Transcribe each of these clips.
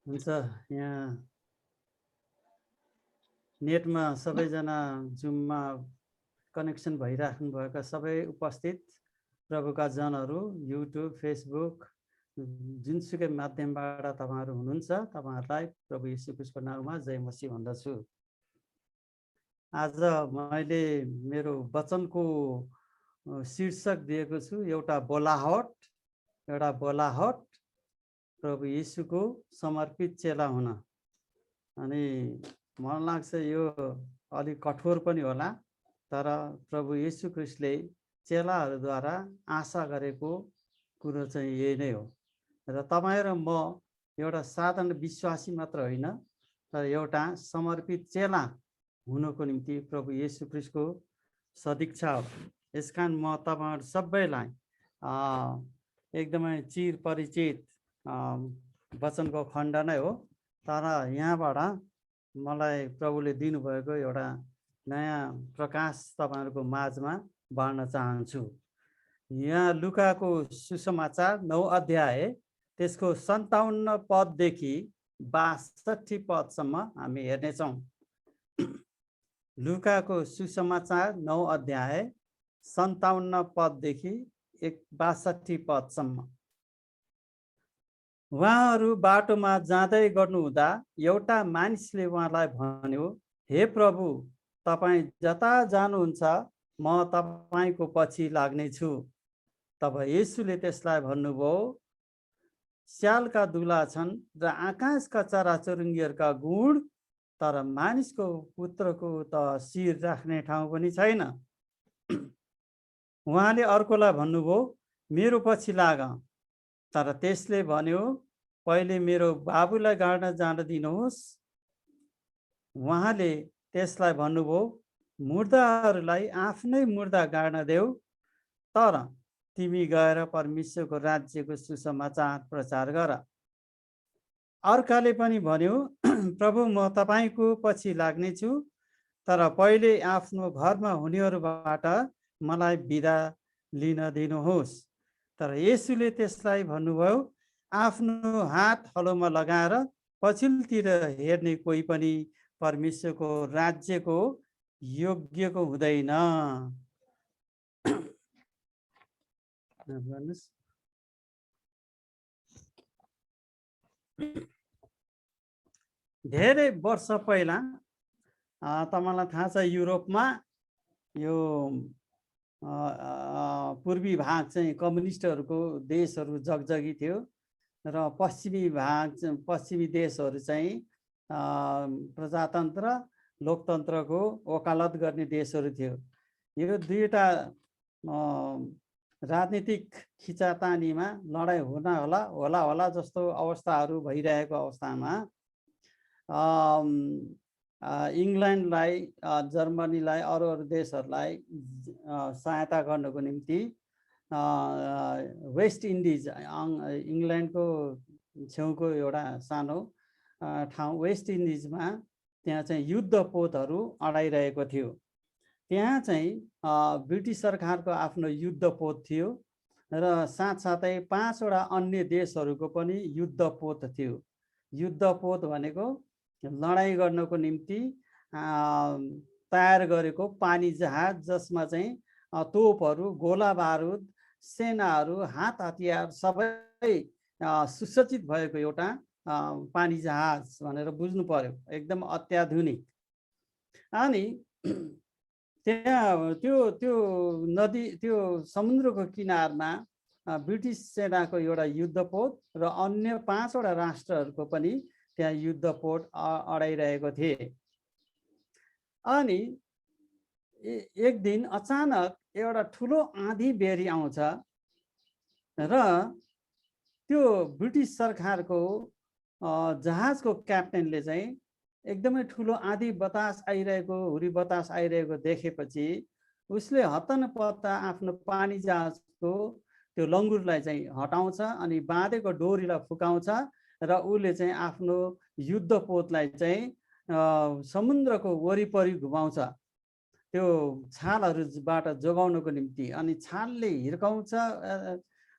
हुन्छ। यहाँ नेटमा सबैजना जुममा कनेक्सन भइराख्नु भएका सबै उपस्थित प्रभुका जनहरू युट्युब फेसबुक जुनसुकै माध्यमबाट तपाईँहरू हुनुहुन्छ, तपाईँहरूलाई प्रभु येशू ख्रीष्टको नाममा जय मसीह भन्दछु। आज मैले मेरो वचनको शीर्षक दिएको छु एउटा बोलाहट प्रभु येशूको समर्पित चेला हुन। अनि मलाई लाग्छ यो अलिक कठोर पनि होला, तर प्रभु येशू ख्रीष्टले चेलाहरूद्वारा आशा गरेको कुरो चाहिँ यही नै हो। र तपाईँ र म एउटा साधारण विश्वासी मात्र होइन, तर एउटा समर्पित चेला हुनको निम्ति प्रभु येशू ख्रीष्टको सदिच्छा हो। यसकारण म तपाईँहरू सबैलाई एकदमै चिर परिचित वचनको खण्ड नै हो, तर यहाँबाट मलाई प्रभुले दिनुभएको एउटा नयाँ प्रकाश तपाईँहरूको माझमा बाँड्न चाहन्छु। यहाँ लुकाको सुसमाचार 9 अध्याय त्यसको 57 पददेखि 62 पदसम्म हामी हेर्नेछौँ। लुकाको सुसमाचार 9 अध्याय 57 पददेखि 62 पदसम्म। उहाँहरू बाटोमा जाँदै गर्नुहुँदा एउटा मानिसले उहाँलाई भन्यो, हे प्रभु, तपाईँ जता जानुहुन्छ म तपाईँको पछि लाग्नेछु। तब येशूले त्यसलाई भन्नुभयो, स्यालका दुला छन् र आकाशका चराचुरुङ्गीहरूका गुण, तर मानिसको पुत्रको त शिर राख्ने ठाउँ पनि छैन। उहाँले अर्कोलाई भन्नुभयो, मेरो पछि लाग। तर त्यसले भन्यो, पहिले मेरो बाबुलाई गाड्न जान दिनुहोस्। उहाँले त्यसलाई भन्नुभयो, मुर्दाहरूलाई आफ्नै मुर्दा गाड्न देऊ, तर तिमी गएर परमेश्वरको राज्यको सुसमाचार प्रचार गर। अर्काले पनि भन्यो, प्रभु, म तपाईँको पछि लाग्नेछु, तर पहिले आफ्नो घरमा हुनेहरूबाट मलाई बिदा लिन दिनुहोस्। तर येशूले त्यसलाई भन्नुभयो, आफ्नो हात हलोमा लगाएर पछिल्लोतिर हेर्ने कोही पनि परमेश्वरको राज्यको योग्यको हुँदैन। धेरै वर्ष पहिला तपाईँलाई थाहा छ, युरोपमा यो पूर्वी भाग चाहिँ कम्युनिस्टहरूको देशहरू जगजगी थियो र पश्चिमी देशहरू चाहिँ प्रजातन्त्र लोकतन्त्रको वकालत गर्ने देशहरू थियो। यो दुईवटा राजनीतिक खिचातानीमा लडाइँ होला जस्तो अवस्थाहरू भइरहेको अवस्थामा इङ्ल्यान्डलाई, जर्मनीलाई, अरू देशहरूलाई सहायता गर्नको निम्ति वेस्ट इन्डिज, इङ्ल्यान्डको छेउको एउटा सानो ठाउँ वेस्ट इन्डिजमा त्यहाँ चाहिँ युद्ध पोतहरू अडाइरहेको थियो। त्यहाँ चाहिँ ब्रिटिस सरकारको आफ्नो युद्ध पोत थियो र साथसाथै 5 वटा अन्य देशहरूको पनि युद्ध पोत थियो। युद्ध पोत भनेको लडाइँ गर्नको निम्ति तयार गरेको पानी जहाज, जसमा चाहिँ तोपहरू, गोला बारुद, सेनाहरू, हात हतियार सबै सुसज्जित भएको एउटा पानी जहाज भनेर बुझ्नु पर्यो, एकदम अत्याधुनिक। अनि त्यहाँ त्यो नदी, त्यो समुद्रको किनारमा ब्रिटिस सेनाको एउटा युद्धपोत र अन्य 5 वटा राष्ट्रहरूको पनि त्यहाँ युद्धपोत अडाइरहेको थिए। अनि एक दिन अचानक एउटा ठुलो आँधी बेरी आउँछ र त्यो ब्रिटिस सरकारको जहाजको क्याप्टेनले चाहिँ एकदमै ठुलो आँधी बतास आइरहेको, हुरी बतास आइरहेको देखेपछि उसले हत्तनपत्त आफ्नो पानी जहाजको त्यो लङ्गुरलाई चाहिँ हटाउँछ अनि बाँधेको डोरीलाई फुकाउँछ र उसले चाहिँ आफ्नो युद्धपोतलाई चाहिँ समुद्रको वरिपरि घुमाउँछ त्यो छालहरूबाट जोगाउनको निम्ति। अनि छालले हिर्काउँछ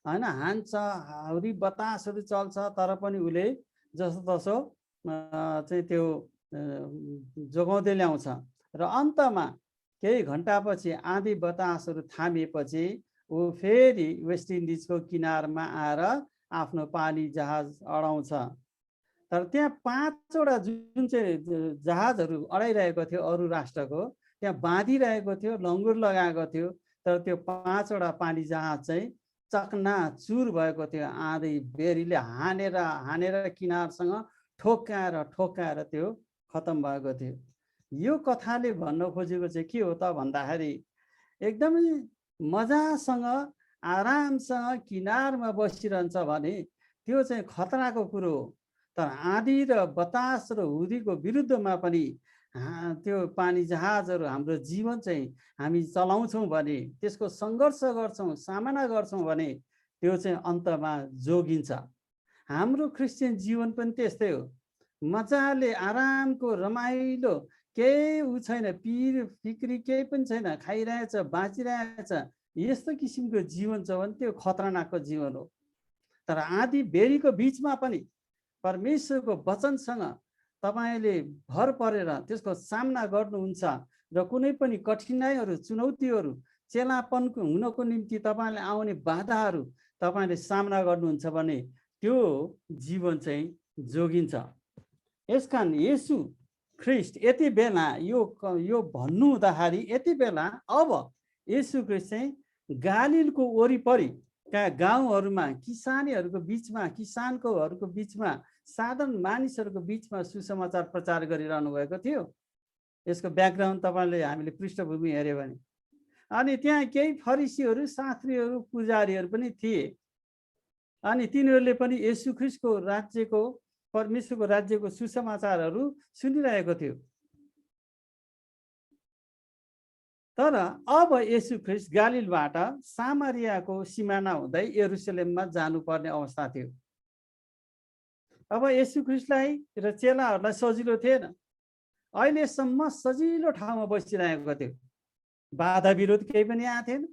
हैन, हान्छ, हुरी बतासहरू चल्छ, तर पनि उसले जसोतसो चाहिँ त्यो जोगाउँदै ल्याउँछ र अन्तमा केही घन्टापछि आँधी बतासहरू थामिएपछि ऊ फेरि वेस्ट इन्डिजको किनारमा आएर आफ्नो पानी जहाज अडाउँछ। तर त्यहाँ 5वटा जुन चाहिँ जहाजहरू अडाइरहेको थियो अरू राष्ट्रको, त्यहाँ बाँधिरहेको थियो, लङ्गुर लगाएको थियो, तर त्यो 5वटा पानी जहाज चाहिँ चकनाचुर भएको थियो। आँधी बेरीले हानेर हानेर किनारसँग ठोक्काएर ठोक्काएर त्यो खतम भएको थियो। यो कथाले भन्न खोजेको चाहिँ के हो त भन्दाखेरि एकदमै मजासँग आरामसँग किनारमा बसिरहन्छ भने त्यो चाहिँ खतराको कुरो हो। तर आँधी र बतास र हुरीको विरुद्धमा पनि त्यो पानी जहाजहरू हाम्रो जीवन चाहिँ हामी चलाउँछौँ भने, त्यसको सङ्घर्ष गर्छौँ, सामना गर्छौँ भने त्यो चाहिँ अन्तमा जोगिन्छ। हाम्रो क्रिस्चियन जीवन पनि त्यस्तै हो। मजाले आरामको रमाइलो केही उ छैन, पिर फिक्री केही पनि छैन, खाइरहेछ, बाँचिरहेछ, यस्तो किसिमको जीवन छ भने त्यो खतरनाकको जीवन हो। तर आँधी बेरीको बिचमा पनि परमेश्वरको वचनसँग तपाईले भर परेर त्यसको सामना गर्नुहुन्छ र कुनै पनि कठिनाइहरू, चुनौतीहरू, चेलापनको हुनको निम्ति तपाईले आउने बाधाहरू तपाईले सामना गर्नुहुन्छ भने त्यो जीवन चाहिँ जोगिन्छ। यसकारण येशू ख्रिस्ट यति बेला यो भन्नु हुँदाखेरि यति बेला अब येशू ख्रिस्ट चाहिँ गालिलको वरिपरि गाउँहरूमा किसानीहरूको बिचमा, किसानकोहरूको बिचमा, साधारण मानिसहरूको बिचमा सुसमाचार प्रचार गरिरहनु भएको थियो। यसको ब्याकग्राउन्ड तपाईले हामीले पृष्ठभूमि हेर्यो भने, अनि त्यहाँ केही फरिसीहरू, शास्त्रीहरू, पुजारीहरू पनि थिए। अनि तिनीहरूले पनि येशू ख्रिस्टको राज्यको, परमेश्वरको राज्यको सुसमाचारहरू सुनिरहेको थियो। तर अब येशू ख्रिस्ट गालिलबाट सामरियाको सिमाना हुँदै यरुशलेममा जानुपर्ने अवस्था थियो। अब येशू ख्रिस्टलाई र चेलाहरूलाई सजिलो थिएन। अहिलेसम्म सजिलो ठाउँमा बसिरहेको थियो, बाधा विरोध केही पनि आएको थिएन।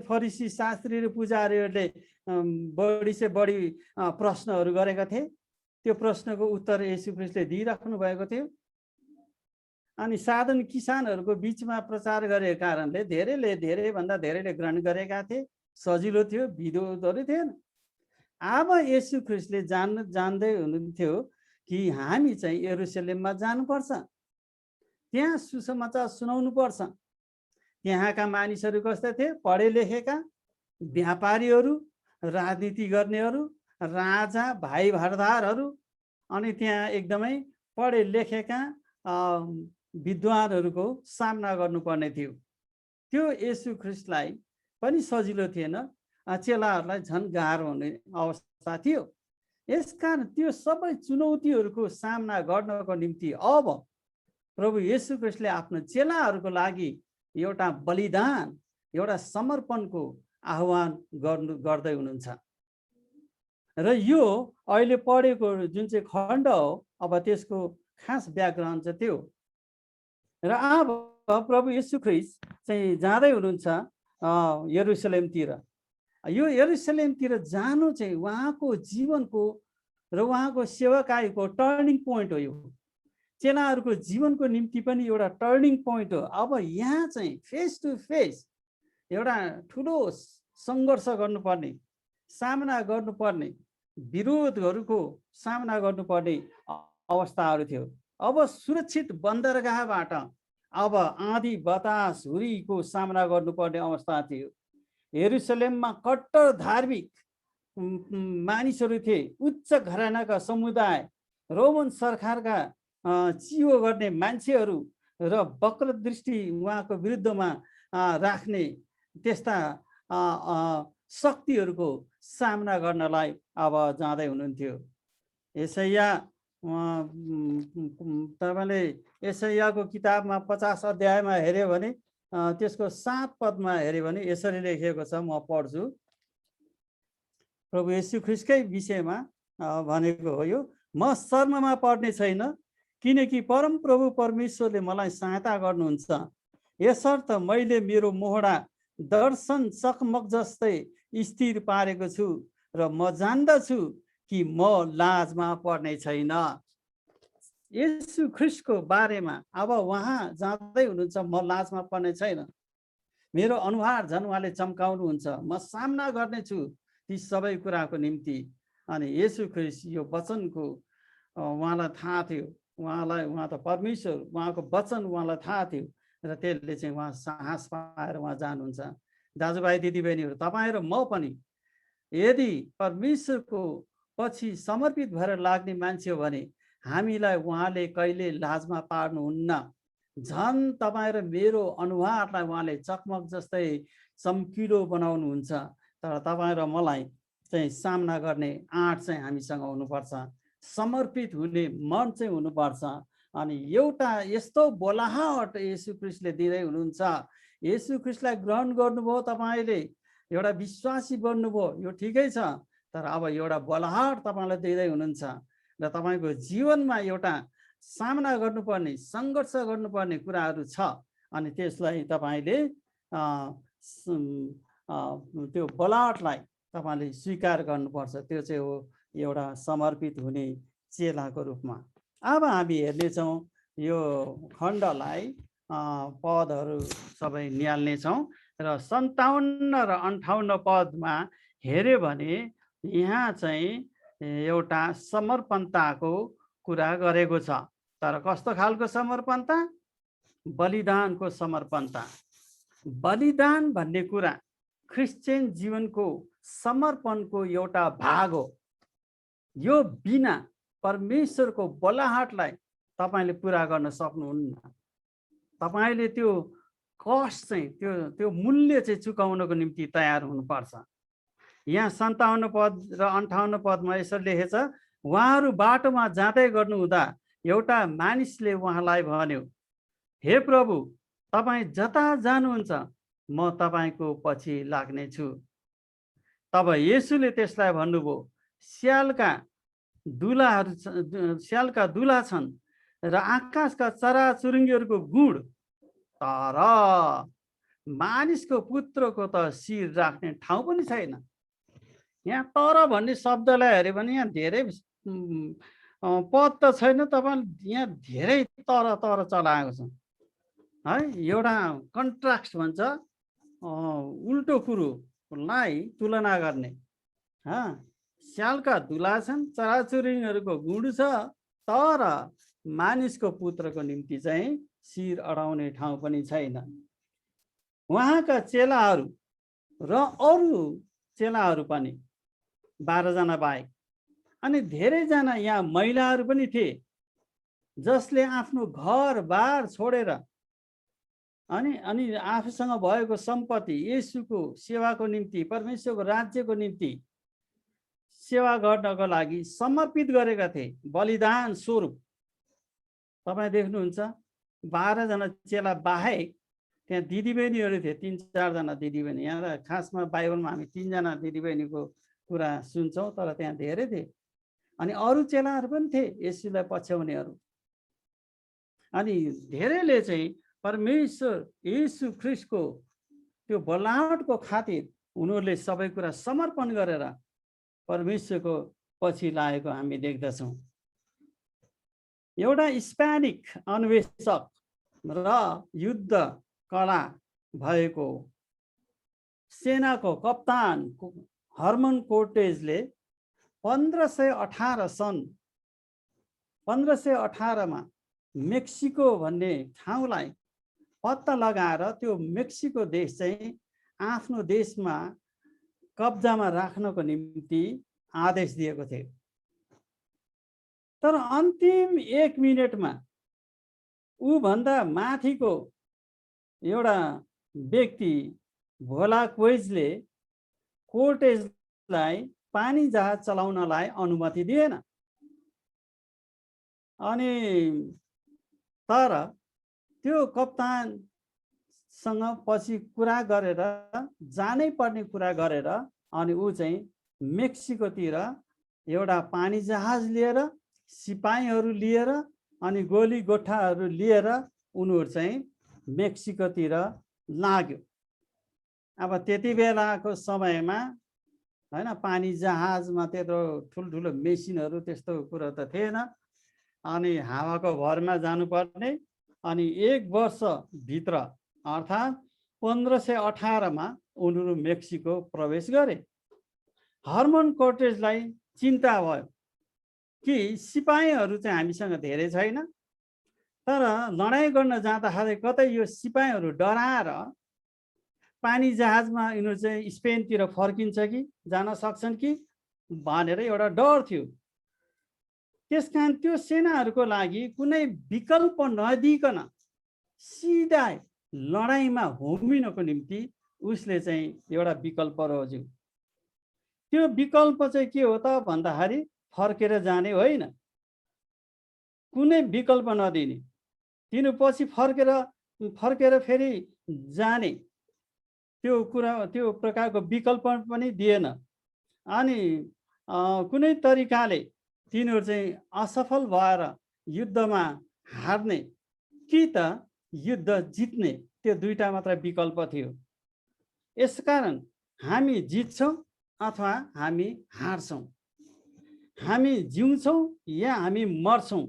फरिसी, शास्त्री र पुजारीहरूले बढी से बढी प्रश्नहरू गरेका थिए। त्यो प्रश्नको उत्तर येशू ख्रिस्टले दिइराख्नु भएको थियो। अनि साधारण किसानहरूको बिचमा प्रचार गरेको कारणले धेरैभन्दा धेरैले ग्रहण गरेका थिए। सजिलो थियो, विरोधहरू थिएन। अब येशू ख्रिस्टले जान्दै हुनुहुन्थ्यो कि हामी चाहिँ यरुशलेममा जानुपर्छ, त्यहाँ सुसमाचार सुनाउनु पर्छ। त्यहाँका मानिसहरू कस्ता थिए? पढे लेखेका, व्यापारीहरू, राजनीति गर्नेहरू, राजा, भाइ भरदारहरू, अनि त्यहाँ एकदमै पढे लेखेका विद्वानहरूको सामना गर्नुपर्ने थियो। त्यो येशू ख्रिस्टलाई पनि सजिलो थिएन, चेलाहरूलाई झन् गाह्रो हुने अवस्था थियो। यसकारण त्यो सबै चुनौतीहरूको सामना गर्नको निम्ति अब प्रभु येशू ख्रिस्टले आफ्नो चेलाहरूको लागि एउटा बलिदान, एउटा समर्पणको आह्वान गर्दै हुनुहुन्छ। र यो अहिले पढेको जुन चाहिँ खण्ड हो, अब त्यसको खास ब्याकग्राउन्ड चाहिँ त्यो। र अब प्रभु येशू ख्रिस्ट चाहिँ जाँदै हुनुहुन्छ यरुशलेमतिर। यो यरुशलेमतिर जानु चाहिँ उहाँको जीवनको र उहाँको सेवाकाईको टर्निङ पोइन्ट हो। यो चेलाहरूको जीवनको निम्ति पनि एउटा टर्निङ पोइन्ट हो। अब यहाँ चाहिँ फेस टु फेस एउटा ठुलो सङ्घर्ष गर्नुपर्ने, सामना गर्नुपर्ने, विरोधहरूको सामना गर्नुपर्ने अवस्थाहरू थियो। अब सुरक्षित बन्दरगाहबाट अब आँधी बतास हुरीको सामना गर्नुपर्ने अवस्था थियो। यरुशलेममा कट्टर धार्मिक मानिसहरू थिए, उच्च घरानाका समुदाय, रोमन सरकारका चियो गर्ने मान्छेहरू र वक्र दृष्टि उहाँको विरुद्धमा राख्ने त्यस्ता शक्तिहरूको सामना गर्नलाई अब जाँदै हुनुहुन्थ्यो। यसैया तपाईले यसैयाको किताबमा 50 अध्यायमा हेर्यो भने त्यसको 7 पदमा हेर्यो भने यसरी लेखिएको छ, म पढ्छु। प्रभु येशू ख्रिस्टकै विषयमा भनेको हो यो। म शर्ममा पर्ने छैन, किनकि परम प्रभु परमेश्वरले मलाई सहायता गर्नुहुन्छ। यसर्थ मैले मेरो मोहडा दर्शन चकमक जस्तै स्थिर पारेको छु र म जान्दछु कि म लाजमा पर्ने छैन। येशू ख्रिस्टको बारेमा अब उहाँ जाँदै हुनुहुन्छ, म लाजमा पर्ने छैन, मेरो अनुहार झन् उहाँले चम्काउनुहुन्छ, म सामना गर्नेछु ती सबै कुराको निम्ति। अनि येशू ख्रिस्ट यो वचनको उहाँलाई थाहा थियो, उहाँ त परमेश्वर, उहाँको वचन उहाँलाई थाहा थियो र त्यसले चाहिँ उहाँ साहस पाएर उहाँ जानुहुन्छ। दाजुभाइ दिदीबहिनीहरू, तपाईँ र म पनि यदि परमेश्वरको पछि समर्पित भएर लाग्ने मान्छे हो भने हामीलाई उहाँले कहिले लाजमा पार्नुहुन्न। झन् तपाईँ र मेरो अनुहारलाई उहाँले चकमक जस्तै चम्किलो बनाउनुहुन्छ। तर तपाईँ र मलाई चाहिँ सामना गर्ने आँट चाहिँ हामीसँग हुनुपर्छ, समर्पित हुने मन चाहिँ हुनुपर्छ। अनि एउटा यस्तो बोलाहट येशू ख्रिस्टले दिँदै हुनुहुन्छ। येशू ख्रिस्टलाई ग्रहण गर्नुभयो, तपाईँले एउटा विश्वासी बन्नुभयो, यो ठिकै छ, तर अब एउटा बोलाहट तपाईँलाई दिँदै हुनुहुन्छ र तपाईँको जीवनमा एउटा सामना गर्नुपर्ने, सङ्घर्ष गर्नुपर्ने कुराहरू छ। अनि त्यसलाई तपाईँले त्यो बोलाहटलाई तपाईँले स्वीकार गर्नुपर्छ। त्यो चाहिँ हो एउटा समर्पित हुने चेलाको रूपमा। अब हामी हेर्नेछौँ यो खण्डलाई, पदहरू सबै निहाल्नेछौँ र 57 र 58 पदमा हेऱ्यो भने यहाँ चाहिँ एउटा समर्पणताको कुरा गरेको छ। तर कस्तो खालको समर्पणता? बलिदानको समर्पणता। बलिदान भन्ने कुरा क्रिस्चियन जीवनको समर्पणको एउटा भाग हो। यो बिना परमेश्वरको बोलाहटलाई तपाईँले पुरा गर्न सक्नुहुन्न। तपाईँले त्यो कस्ट चाहिँ त्यो मूल्य चाहिँ चुकाउनको निम्ति तयार हुनुपर्छ। यहाँ 57 पद र 58 पदमा यसरी लेखेछ, उहाँहरू बाटोमा जाँदै गर्नुहुँदा एउटा मानिसले उहाँलाई भन्यो, हे प्रभु, तपाईँ जता जानुहुन्छ म तपाईँको पछि लाग्नेछु। तब येशूले त्यसलाई भन्नुभयो, स्यालका दुला छन् र आकाशका चराचुरुङ्गीहरूको गुड, तर मानिसको पुत्रको त शिर राख्ने ठाउँ पनि छैन। यहाँ तर भन्ने शब्दलाई हेऱ्यो भने यहाँ धेरै पद त छैन, तपाईँ यहाँ धेरै तर चलाएको छ है। एउटा कन्ट्रास्ट भन्छ, उल्टो कुरोलाई तुलना गर्ने। स्यालका दुला छन्, चराचुरुङ्गीहरूको गुड छ, तर मानिसको पुत्रको निम्ति चाहिँ शिर अडाउने ठाउँ पनि छैन। उहाँका चेलाहरू र अरू चेलाहरू पनि 12 जना बाहेक अनि धेरैजना यहाँ महिलाहरू पनि थिए, जसले आफ्नो घरबार छोडेर अनि आफूसँग भएको सम्पत्ति येशूको सेवाको निम्ति, परमेश्वरको राज्यको निम्ति सेवा गर्नको लागि समर्पित गरेका थिए, बलिदान स्वरूप। तपाईँ देख्नुहुन्छ 12 जना चेला बाहेक त्यहाँ दिदीबहिनीहरू थिए, 3-4 जना दिदीबहिनी। यहाँ खासमा बाइबलमा हामी 3 जना दिदीबहिनीको कुरा सुन्छौँ, तर त्यहाँ धेरै थिए। अनि अरू चेलाहरू पनि थिए, येशूलाई पछ्याउनेहरू। अनि धेरैले चाहिँ परमेश्वर येशू ख्रिस्टको त्यो बोलाहटको खातिर उनीहरूले सबै कुरा समर्पण गरेर परमेश्वरको पछि लागेको हामी देख्दछौँ। एउटा स्पेनिक अन्वेषक र युद्ध कला भएको सेनाको कप्तान हर्मन कोर्टेजले 1518 मा मेक्सिको भन्ने ठाउँलाई पत्ता लगाएर त्यो मेक्सिको देश चाहिँ आफ्नो देशमा कब्जामा राख्नको निम्ति आदेश दिएको थियो। तर अन्तिम 1 मिनेटमा ऊभन्दा माथिको एउटा व्यक्ति भोलाक्वेजले कोर्टेजलाई पानी जहाज चलाउनलाई अनुमति दिएन। अनि तर त्यो कप्तानसँग पछि कुरा गरेर, जानै पर्ने कुरा गरेर, अनि ऊ चाहिँ मेक्सिकोतिर एउटा पानी जहाज लिएर, सिपाहीहरू लिएर, अनि गोली गोठाहरू लिएर उनीहरू चाहिँ मेक्सिकोतिर लाग्यो। अब त्यति बेलाको समयमा हैन। पानी जहाजमा त्यत्रो ठुल्ठुलो मेसिनहरू त्यस्तो कुरो त थिएन। अनि हावाको भरमा जानुपर्ने। अनि 1 वर्षभित्र अर्थात् 1518 मा उनीहरू मेक्सिको प्रवेश गरे। हर्मन कोर्टेजलाई चिन्ता भयो कि सिपाहीहरू चाहिँ हामीसँग धेरै छैन, तर लडाइँ गर्न जाँदाखेरि कतै यो सिपाहीहरू डराएर पानी जहाजमा यिनीहरू चाहिँ स्पेनतिर फर्किन्छ कि जान सक्छन् कि भनेर एउटा डर थियो। त्यसकारण त्यो सेनाहरूको लागि कुनै विकल्प नदिइकन सिधा लडाइँमा होमिनको निम्ति उसले चाहिँ एउटा विकल्प रोज्यो। त्यो विकल्प चाहिँ के हो त भन्दाखेरि फर्केर जाने होइन, कुनै विकल्प नदिने। तिनी पछि फर्केर फेरि जाने त्यो प्रकारको विकल्प पनि दिएन। अनि कुनै तरिकाले तिनीहरू चाहिँ असफल भएर युद्धमा हार्ने कि त युद्ध जित्ने, त्यो दुईटा मात्र विकल्प थियो। यसकारण हामी जित्छौँ अथवा हामी हार्छौँ, हामी जिउँछौँ या हामी मर्छौँ,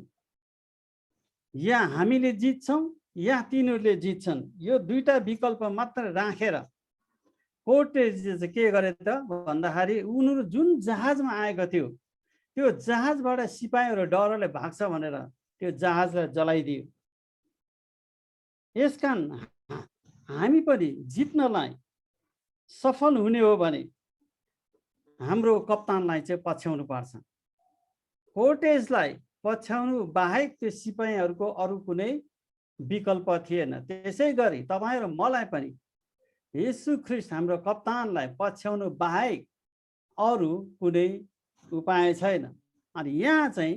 या हामीले जित्छौँ या तिनीहरूले जित्छन्। यो दुईटा विकल्प मात्र राखेर कोर्टेजले चाहिँ के गरे त भन्दाखेरि उनीहरू जुन जहाजमा आएको थियो त्यो जहाजबाट सिपाहीहरू डरले भाग्छ भनेर त्यो जहाजलाई जलाइदियो। यसकारण हामी पनि जित्नलाई सफल हुने हो भने हाम्रो कप्तानलाई चाहिँ पछ्याउनु पर्छ। कोर्टेजलाई पछ्याउनु बाहेक त्यो सिपाहीहरूको अरू कुनै विकल्प थिएन। त्यसै गरी तपाईँ र मलाई पनि येशू ख्रीष्ट हाम्रो कप्तानलाई पछ्याउनु बाहेक अरू कुनै उपाय छैन। अनि यहाँ चाहिँ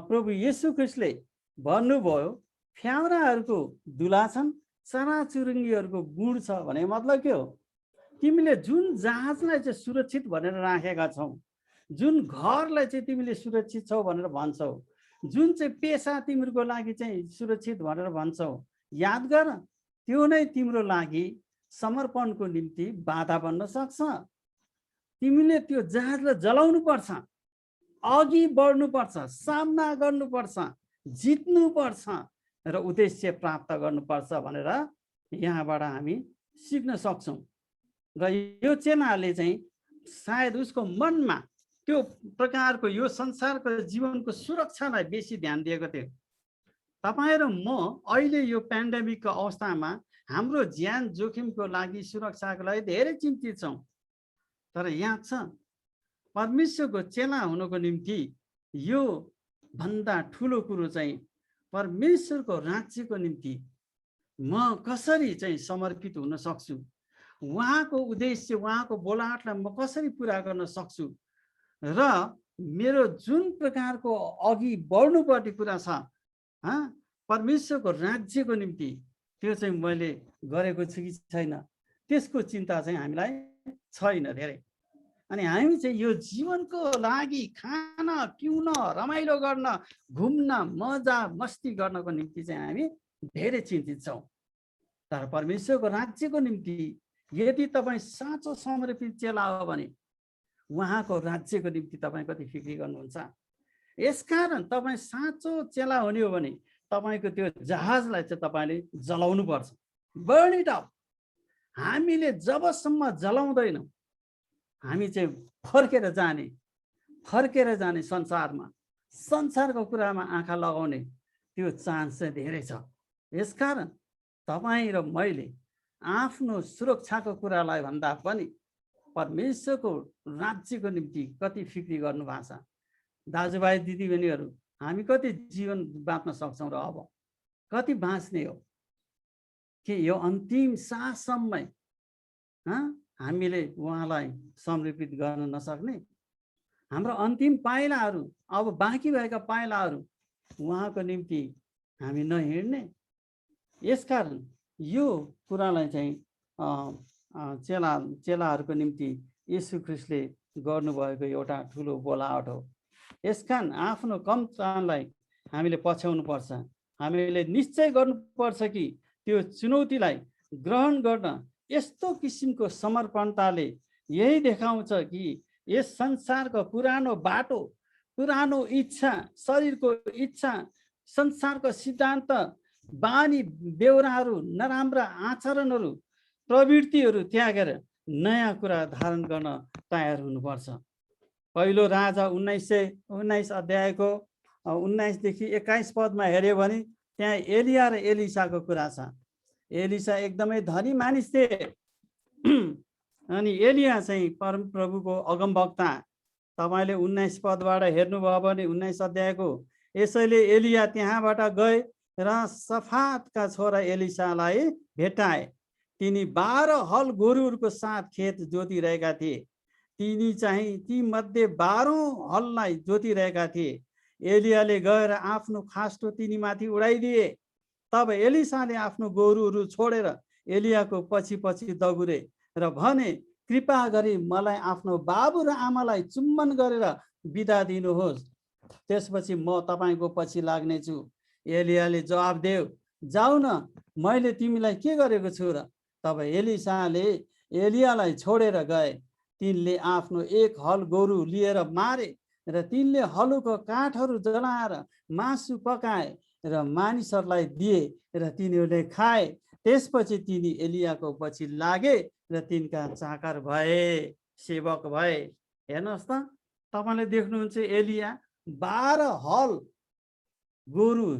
प्रभु येशू ख्रीष्टले भन्नुभयो फ्याउराहरूको दुला छन्, चराचुरुङ्गीहरूको गुण छ भने मतलब के हो? तिमीले जुन जहाजलाई चाहिँ सुरक्षित भनेर राखेका छौ, जुन घरलाई चाहिँ तिमीले सुरक्षित छौ भनेर भन्छौ, जुन चाहिँ पेसा तिम्रो लागि चाहिँ सुरक्षित भनेर भन्छौ, याद गर त्यो नै तिम्रो लागि समर्पणको निम्ति बाधा बन्न सक्छ। तिमीले त्यो जहाजलाई जलाउनु पर्छ, अघि बढ्नु पर्छ, सामना गर्नु पर्छ, जित्नु पर्छ र उद्देश्य प्राप्त गर्नुपर्छ भनेर यहाँबाट हामी सिक्न सक्छौँ। र यो चेलाले चाहिँ सायद उसको मनमा त्यो प्रकारको यो संसारको जीवनको सुरक्षालाई बेसी ध्यान दिएको थियो। तपाईँ र म अहिले यो पेन्डेमिकको अवस्थामा हाम्रो ज्यान जोखिमको लागि सुरक्षाको लागि धेरै चिन्तित छौँ। तर यहाँ छ परमेश्वरको चेला हुनको निम्ति यो भन्दा ठुलो कुरो चाहिँ परमेश्वरको राज्यको निम्ति म कसरी चाहिँ समर्पित हुन सक्छु, उहाँको उद्देश्य उहाँको बोलाहटलाई म कसरी पुरा गर्न सक्छु र मेरो जुन प्रकारको अघि बढ्नुपर्ने कुरा छ परमेश्वरको राज्यको निम्ति त्यो चाहिँ मैले गरेको छु कि छैन, त्यसको चिन्ता चाहिँ हामीलाई छैन धेरै। अनि हामी चाहिँ यो जीवनको लागि खान पिउन रमाइलो गर्न घुम्न मजा मस्ती गर्नको निम्ति चाहिँ हामी धेरै चिन्तित छौँ। तर परमेश्वरको राज्यको निम्ति यदि तपाईँ साँचो समर्पित चेला हो भने उहाँको राज्यको निम्ति तपाईँ कति फिक्री गर्नुहुन्छ। यसकारण तपाईँ साँचो चेला हुने हो भने तपाईँको त्यो जहाजलाई चाहिँ तपाईँले जलाउनु पर्छ, बर्न इट अप। हामीले जबसम्म जलाउँदैनौँ हामी चाहिँ फर्केर जाने संसारको कुरामा आँखा लगाउने त्यो चान्स चाहिँ धेरै छ। यसकारण तपाईँ र मैले आफ्नो सुरक्षाको कुरालाई भन्दा पनि परमेश्वरको राज्यको निम्ति कति फिक्री गर्नु भएको छ। दाजुभाइ दिदीबहिनीहरू, हामी कति जीवन बाँच्न सक्छौँ र अब कति बाँच्ने हो कि यो अन्तिम साससम्म हामीले उहाँलाई समर्पित गर्न नसक्ने? हाम्रो अन्तिम पाइलाहरू, अब बाँकी भएका पाइलाहरू उहाँको निम्ति हामी नहिँड्ने? यसकारण यो कुरालाई चाहिँ चेलाहरूको निम्ति येशू ख्रीष्टले गर्नुभएको एउटा ठुलो बोलाहट हो। यसकारण आफ्नो कप्तानलाई हामीले पछ्याउनु पर्छ। हामीले निश्चय गर्नुपर्छ कि त्यो चुनौतीलाई ग्रहण गर्न यस्तो किसिमको समर्पणताले यही देखाउँछ कि यस संसारको पुरानो बाटो, पुरानो इच्छा, शरीरको इच्छा, संसारको सिद्धान्त, बानी बेहोराहरू, नराम्रा आचरणहरू, प्रवृत्तिहरू त्यागेर नयाँ कुरा धारण गर्न तयार हुनुपर्छ। पहिलो राजा 19 अध्यायको 19 देखि 21 पदमा हेऱ्यो भने त्यहाँ एलिया र एलिसाको कुरा छ। एलिसा एकदमै धनी मानिस थिए अनि एलिया चाहिँ परमप्रभुको अगमवक्ता। तपाईले 19 पदबाट हेर्नुभयो भने 19 अध्यायको, यसैले एलिया त्यहाँबाट गए र सफातका छोरा एलिसालाई भेटाए। तिनी 12 हल गोरुहरूको साथ खेत जोतिरहेका थिए। तिनी चाहिँ ती मध्ये 12 हललाई जोतिरहेका थिए। एलियाले गएर आफ्नो खास्टो तिनीमाथि उडाइदिए। तब एलिसाले आफ्नो गोरुहरू छोडेर एलियाको पछि पछि दगुरे र भने, कृपा गरी मलाई आफ्नो बाबु र आमालाई चुम्बन गरेर बिदा दिनुहोस्, त्यसपछि म तपाईको पछि लाग्नेछु। एलियाले जवाब दियो, जाऊ न, मैले तिमीलाई के गरेको छु र? तब एलिसाले एलियालाई छोडेर गए। तिनले आफ्नो एक हल गोरु लिएर मारे र तिनले हलोको काठहरू जलाएर मासु पकाए र मानिसहरूलाई दिए र तिनीहरूले खाए। त्यसपछि तिनी एलियाको पछि लागे र तिनका चाकर भए, सेवक भए। हेर्नुहोस् त, तपाईले देख्नुहुन्छ एलिया 12 हल गोरु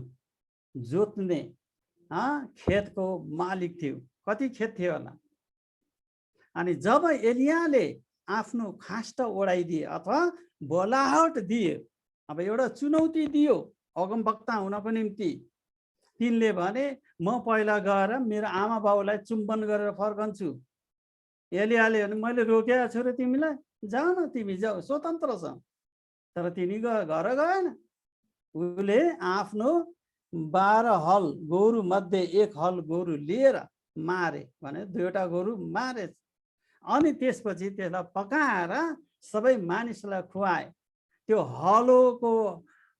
जोत्ने खेतको मालिक थियो। कति खेत थियो होला? अनि जब एलियाले आफ्नो खास्ट ओढाइदिए अथवा बोलाहट दिए, अब एउटा चुनौती दियो अगमवक्ता हुनको निम्ति, तिनले भने म पहिला गएर मेरो आमा बाउलाई चुम्बन गरेर फर्कन्छु। एलियाले भने मैले रोकेको छु र तिमीलाई, जाऊ न, तिमी जाऊ, स्वतन्त्र छ। तर तिनी घर गएन। उसले आफ्नो 12 हल गोरु मध्ये एक हल गोरु लिएर मारे, भने 2वटा गोरु मारे। अनि त्यसपछि त्यसलाई पकाएर सबै मानिसलाई खुवाए। त्यो हलोको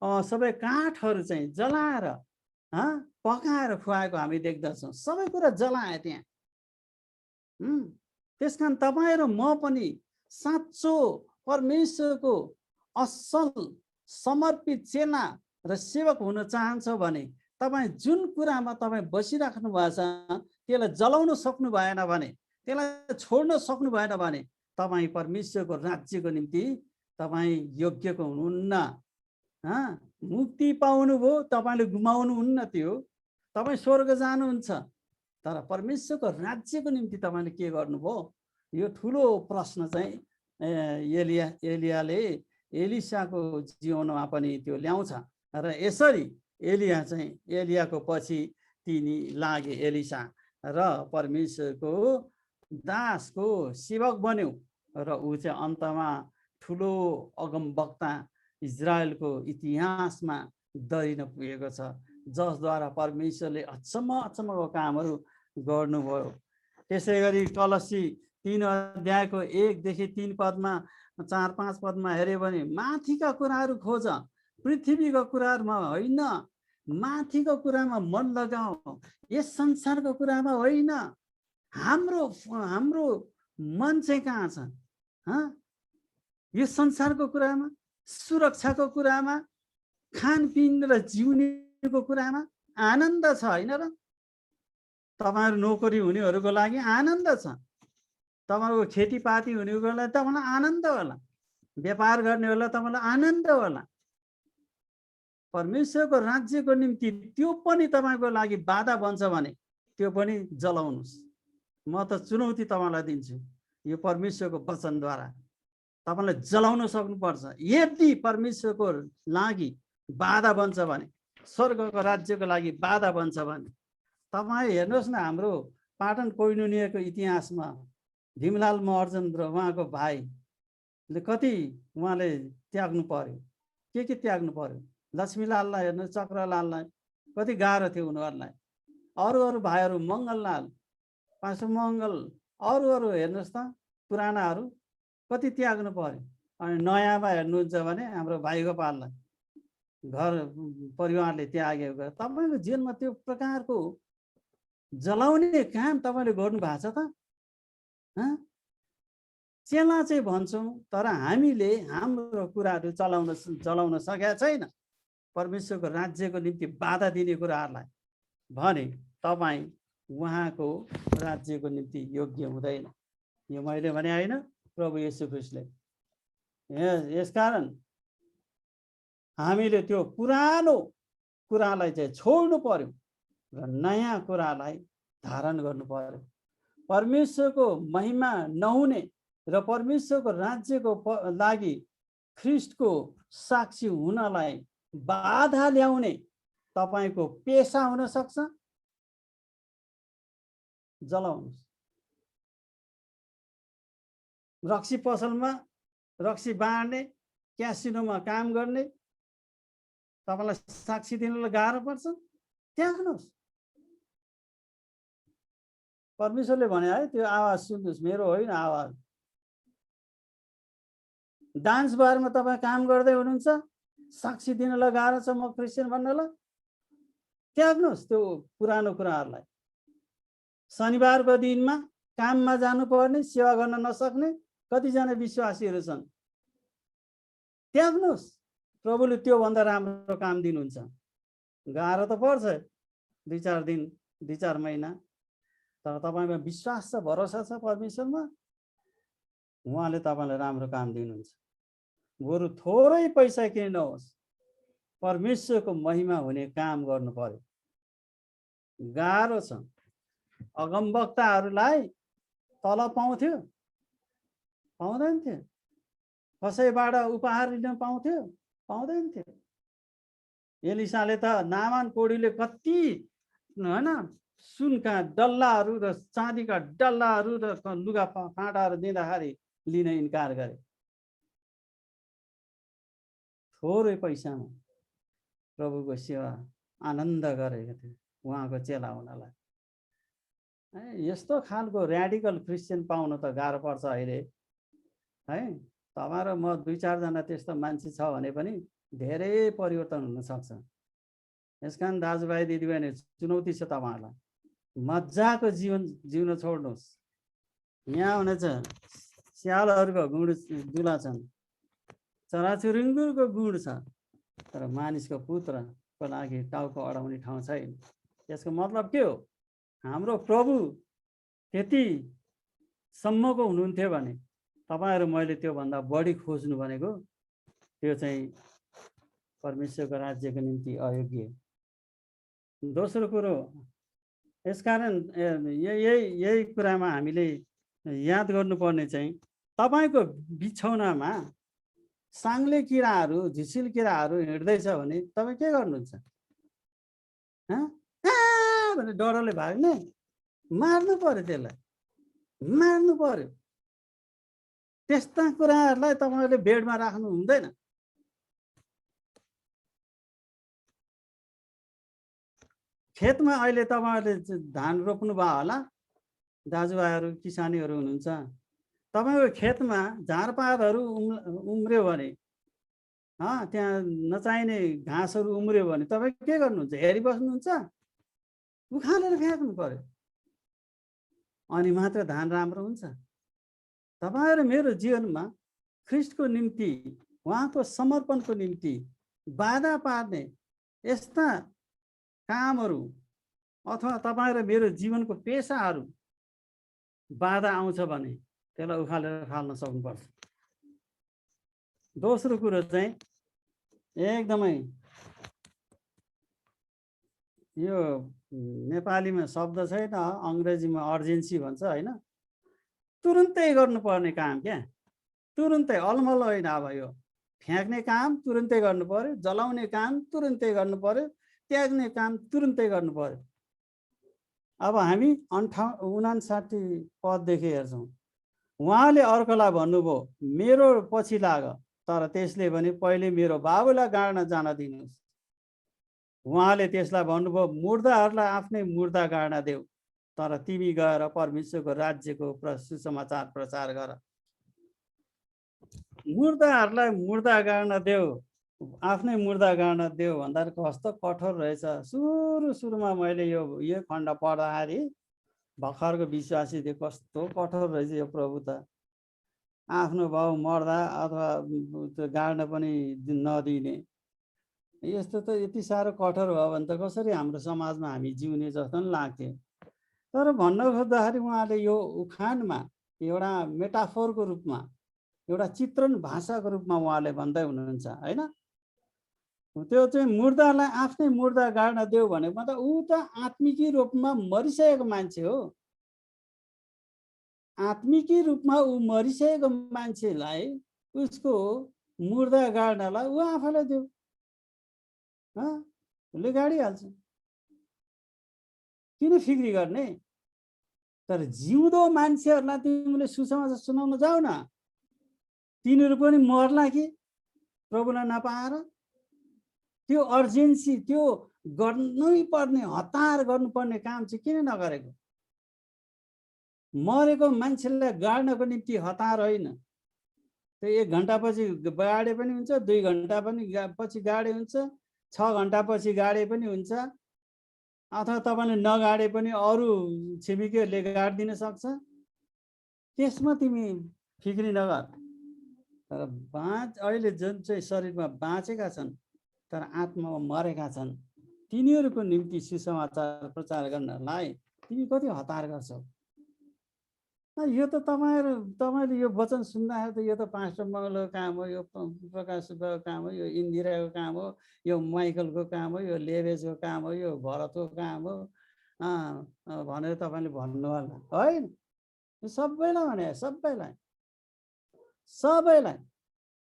सबै काठहरू चाहिँ जलाएर पकाएर खुवाएको हामी देख्दछौँ। सबै कुरा जलाए त्यहाँ। त्यसकारण तपाईँ र म पनि साँचो परमेश्वरको असल समर्पित चेला र सेवक हुन चाहन्छ भने तपाईँ जुन कुरामा तपाईँ बसिराख्नु भएको छ त्यसलाई जलाउन सक्नु भएन भने, त्यसलाई छोड्न सक्नु भएन भने तपाईँ परमेश्वरको राज्यको निम्ति तपाईँ योग्यको हुनुहुन्न। मुक्ति पाउनुभयो, तपाईँले गुमाउनुहुन्न। त्यो तपाईँ स्वर्ग जानुहुन्छ, तर परमेश्वरको राज्यको निम्ति तपाईँले के गर्नुभयो? यो ठुलो प्रश्न चाहिँ एलियाले एलिसाको जीवनमा पनि त्यो ल्याउँछ। र यसरी एलियाको पछि तिनी लागे एलिसा र परमेश्वरको दासको सेवक बन्यो र ऊ चाहिँ अन्तमा ठुलो अगमवक्ता इजरायलको इतिहासमा दरिन पुगेको छ, जसद्वारा परमेश्वरले अचम्मको कामहरू गर्नुभयो। त्यसै गरी कलसी 3 अध्यायको 1 देखि 3 पदमा 4-5 पदमा हेऱ्यो भने माथिका कुराहरू खोज, पृथ्वीको कुराहरूमा होइन। माथिको कुरामा मन लगाऊ, यस संसारको कुरामा होइन। हाम्रो मन चाहिँ कहाँ छ? यो संसारको कुरामा, सुरक्षाको कुरामा, खानपिन र जिउनेको कुरामा आनन्द छ, होइन र? तपाईहरु नोकरी हुनेहरूको लागि आनन्द छ, तपाईहरुको खेतीपाती हुनेको लागि तपाईलाई आनन्द होला, व्यापार गर्नेहरूलाई तपाईलाई आनन्द होला। परमेश्वरको राज्यको निम्ति त्यो पनि तपाईको लागि बाधा बन्छ भने त्यो पनि जलाउनुस्। म त चुनौती तपाईलाई दिन्छु, यो परमेश्वरको वचनद्वारा तपाईलाई जलाउन सक्नुपर्छ। यदि परमेश्वरको लागि बाधा बन्छ भने, स्वर्गको राज्यको लागि बाधा बन्छ भने, तपाईं हेर्नुहोस् न, हाम्रो पाटन कोइनुनियाको इतिहासमा भीमलाल महर्जन र उहाँको भाइले कति उहाँले त्याग्नु पर्यो, के त्याग्नु पर्यो। लक्ष्मीलाललाई हेर्नु, चक्रलाललाई कति गाह्रो थियो उनीहरूलाई। अरू भाइहरू मङ्गललाल, पासो मङ्गल, अरू हेर्नुहोस् त पुरानाहरू कति त्याग्नु पर्यो। अनि नयाँमा हेर्नुहुन्छ भने हाम्रो भाइ गोपाललाई घर परिवारले त्यागेको। तपाईको जीवनमा त्यो प्रकारको जलाउने काम तपाईले गर्नु भएको छ त? चेला चाहिँ भन्छौँ, तर हामीले हाम्रो कुराहरू चलाउन सकेका छैन। परमेश्वरको राज्यको निम्ति बाधा दिने कुराहरूलाई भने तपाईँ उहाँको राज्यको निम्ति योग्य हुँदैन। यो मैले भने होइन, प्रभु येशू ख्रीष्टले। यसकारण हामीले त्यो पुरानो कुरालाई चाहिँ छोड्नु पर्यो र नयाँ कुरालाई धारण गर्नु पर्यो। परमेश्वरको महिमा नहुने र परमेश्वरको राज्यको लागि ख्रीष्टको साक्षी हुनलाई बाधा ल्याउने तपाईको पेशा हुन सक्छ। जलाउनुस्। रक्सी पसलमा रक्सी बाँड्ने, क्यासिनोमा काम गर्ने तपाईलाई साक्षी दिनलाई गाह्रो पर्छ, त्याग्नुहोस्। परमेश्वरले भने है, त्यो आवाज सुन्नुहोस्, मेरो होइन आवाज। डान्स बारमा तपाईँ काम गर्दै हुनुहुन्छ, साक्षी दिनलाई गाह्रो छ म क्रिस्चियन भन्नलाई, त्याग्नुहोस् त्यो पुरानो कुराहरूलाई। शनिबारको दिनमा काममा जानुपर्ने, सेवा गर्न नसक्ने कतिजना विश्वासीहरू छन्, त्याग्नुहोस्। प्रभुले त्योभन्दा राम्रो काम दिनुहुन्छ। गाह्रो त पर्छ 2-4 दिन, 2-4 महिना, तर तपाईमा विश्वास छ, भरोसा छ परमेश्वरमा, उहाँले तपाईलाई राम्रो काम दिनुहुन्छ। बरु थोरै पैसा किन नहोस्, परमेश्वरको महिमा हुने काम गर्नु पर्यो। गाह्रो छ। अगमवक्ताहरूलाई तलब पाउँथ्यो? पाउँदैन थियो। कसैबाट उपहार लिन पाउँथ्यो? पाउँदैन थियो। एलिसाले त नामान कोडीले कति हैन सुनका डल्लाहरू र चाँदीका डल्लाहरू र लुगा फाटाहरू दिँदाखेरि लिन इन्कार गरे। थोरै पैसामा प्रभुको सेवा आनन्द गरेको थियो उहाँको चेला हुनलाई। यस्तो खालको र्याडिकल क्रिस्चियन पाउन त गाह्रो पर्छ अहिले है। तपाईँ र म 2-4 जना त्यस्तो मान्छे छ भने पनि धेरै परिवर्तन हुन सक्छ। यसकारण दाजुभाइ दिदीबहिनी, चुनौती छ तपाईहरुलाई। मजाको जीवन जिउन छोड्नुहोस्। यहाँ हुनेछ स्यालहरूको गुण दुला छन्, चराचुरुङ्गीको गुण छ, तर मानिसको पुत्रको लागि टाउको अडाउने ठाउँ छैन। यसको मतलब के हो? हाम्रो प्रभु त्यति सम्मको हुनुहुन्थ्यो भने तपाईहरु मैले त्यो भन्दा बढी खोज्नु भनेको त्यो चाहिँ परमेश्वरको राज्यको निम्ति अयोग्य। दोस्रो कुरो, यसकारण यही कुरामा हामीले याद गर्नुपर्ने चाहिँ तपाईको बिछौनामा साङ्ले किराहरू, झिसिल किराहरू हिँड्दैछ भने तपाई के गर्नुहुन्छ? भने डरले भाग्ने? मार्नु पर्यो, त्यसलाई मार्नु पर्यो। त्यस्ता कुराहरूलाई तपाईले बेडमा राख्नु हुँदैन। खेतमा अहिले तपाईहरुले धान रोप्नु भयो होला, दाजुभाइहरू किसानीहरू हुनुहुन्छ, तपाईको खेतमा झारपातहरू उम्र्यो भने, त्यहाँ नचाहिने घाँसहरू उम्र्यो भने तपाई के गर्नुहुन्छ? हेरि बस्नुहुन्छ? उखालेर फ्याँक्नु पर्यो, अनि मात्र धान राम्रो हुन्छ। तपाईँ र मेरो जीवनमा ख्रीष्टको निम्ति, उहाँको समर्पणको निम्ति बाधा पार्ने यस्ता कामहरू अथवा तपाईँ र मेरो जीवनको पेशाहरू बाधा आउँछ भने त्यसलाई उखालेर फाल्न सक्नुपर्छ। दोस्रो कुरो चाहिँ एकदमै यो नेपालीमा शब्द छैन, अङ्ग्रेजीमा अर्जेन्सी भन्छ हैन, तुरुन्तै गर्नुपर्ने काम क्या, तुरुन्तै, अलमल होइन। अब यो फ्याँक्ने काम तुरुन्तै गर्नु पर्यो, जलाउने काम तुरुन्तै गर्नु पर्यो, त्याग्ने काम तुरुन्तै गर्नु पर्यो। अब हामी 59 पददेखि हेर्छौँ। उहाँले अर्कोलाई भन्नुभयो, मेरो पछि लाग, तर त्यसले भने पहिले मेरो बाबुलाई गाड्न जान दिनुहोस्। उहाँले त्यसलाई भन्नुभयो, मुर्दाहरूलाई आफ्नै मुर्दा गाड्न देऊ, तर तिमी गएर परमेश्वरको राज्यको सुसमाचार प्रचार गर। मुर्दाहरूलाई मुर्दा गाड्न देऊ, आफ्नै मुर्दा गाड्न देऊ भन्दा कस्तो कठोर रहेछ। सुरुमा मैले यो खण्ड पढ्दाखेरि भर्खरको विश्वासी थियो, कस्तो कठोर रहेछ यो प्रभु त। आफ्नो भाउ मर्दा अथवा त्यो गाड्न पनि नदिने, यस्तो त यति साह्रो कठोर भयो भने त कसरी हाम्रो समाजमा हामी जिउने जस्तो नि लाग्थ्यो। तर भन्न खोज्दाखेरि उहाँले यो उखानमा एउटा मेटाफोरको रूपमा, एउटा चित्रण भाषाको रूपमा उहाँले भन्दै हुनुहुन्छ होइन। त्यो चाहिँ मुर्दालाई आफ्नै मुर्दा गाड्न देऊ भनेको त ऊ त आत्मिकी रूपमा मरिसकेको मान्छे हो। आत्मिकी रूपमा ऊ मरिसकेको मान्छेलाई उसको मुर्दा गाड्नलाई ऊ आफैलाई देऊ, उसले गाडिहाल्छ, किन फिक्री गर्ने। तर जिउँदो मान्छेहरूलाई तिमीले सुसमाचार सुनाउन जाऊ न, तिनीहरू पनि मर्ला कि प्रभुलाई नपाएर। त्यो अर्जेन्सी, त्यो गर्नै पर्ने, हतार गर्नुपर्ने काम चाहिँ किन नगरेको। मरेको मान्छेलाई गाड्नको निम्ति हतार होइन। त्यो 1 घन्टापछि गाडे पनि हुन्छ, 2 घन्टा पनि पछि गाडे हुन्छ, 6 घन्टापछि गाडे पनि हुन्छ, अथवा तपाईँले नगाडे पनि अरू छिमेकीहरूले गाडिदिन सक्छ। त्यसमा तिमी फिक्री नगर। तर अहिले जुन चाहिँ शरीरमा बाँचेका छन् तर आत्मामा मरेका छन्, तिनीहरूको निम्ति सुसमाचार प्रचार गर्नलाई तिमी कति हतार गर्छौ। यो त तपाईँले यो वचन सुन्दाखेरि त यो त पास्टर मङ्गलको काम हो, यो प्रकाश सुब्बाको काम हो, यो इन्दिराको काम हो, यो माइकलको काम हो, यो लेभेजको काम हो, यो भरतको काम हो भनेर तपाईँले भन्नु होला होइन। यो सबैलाई भने, सबैलाई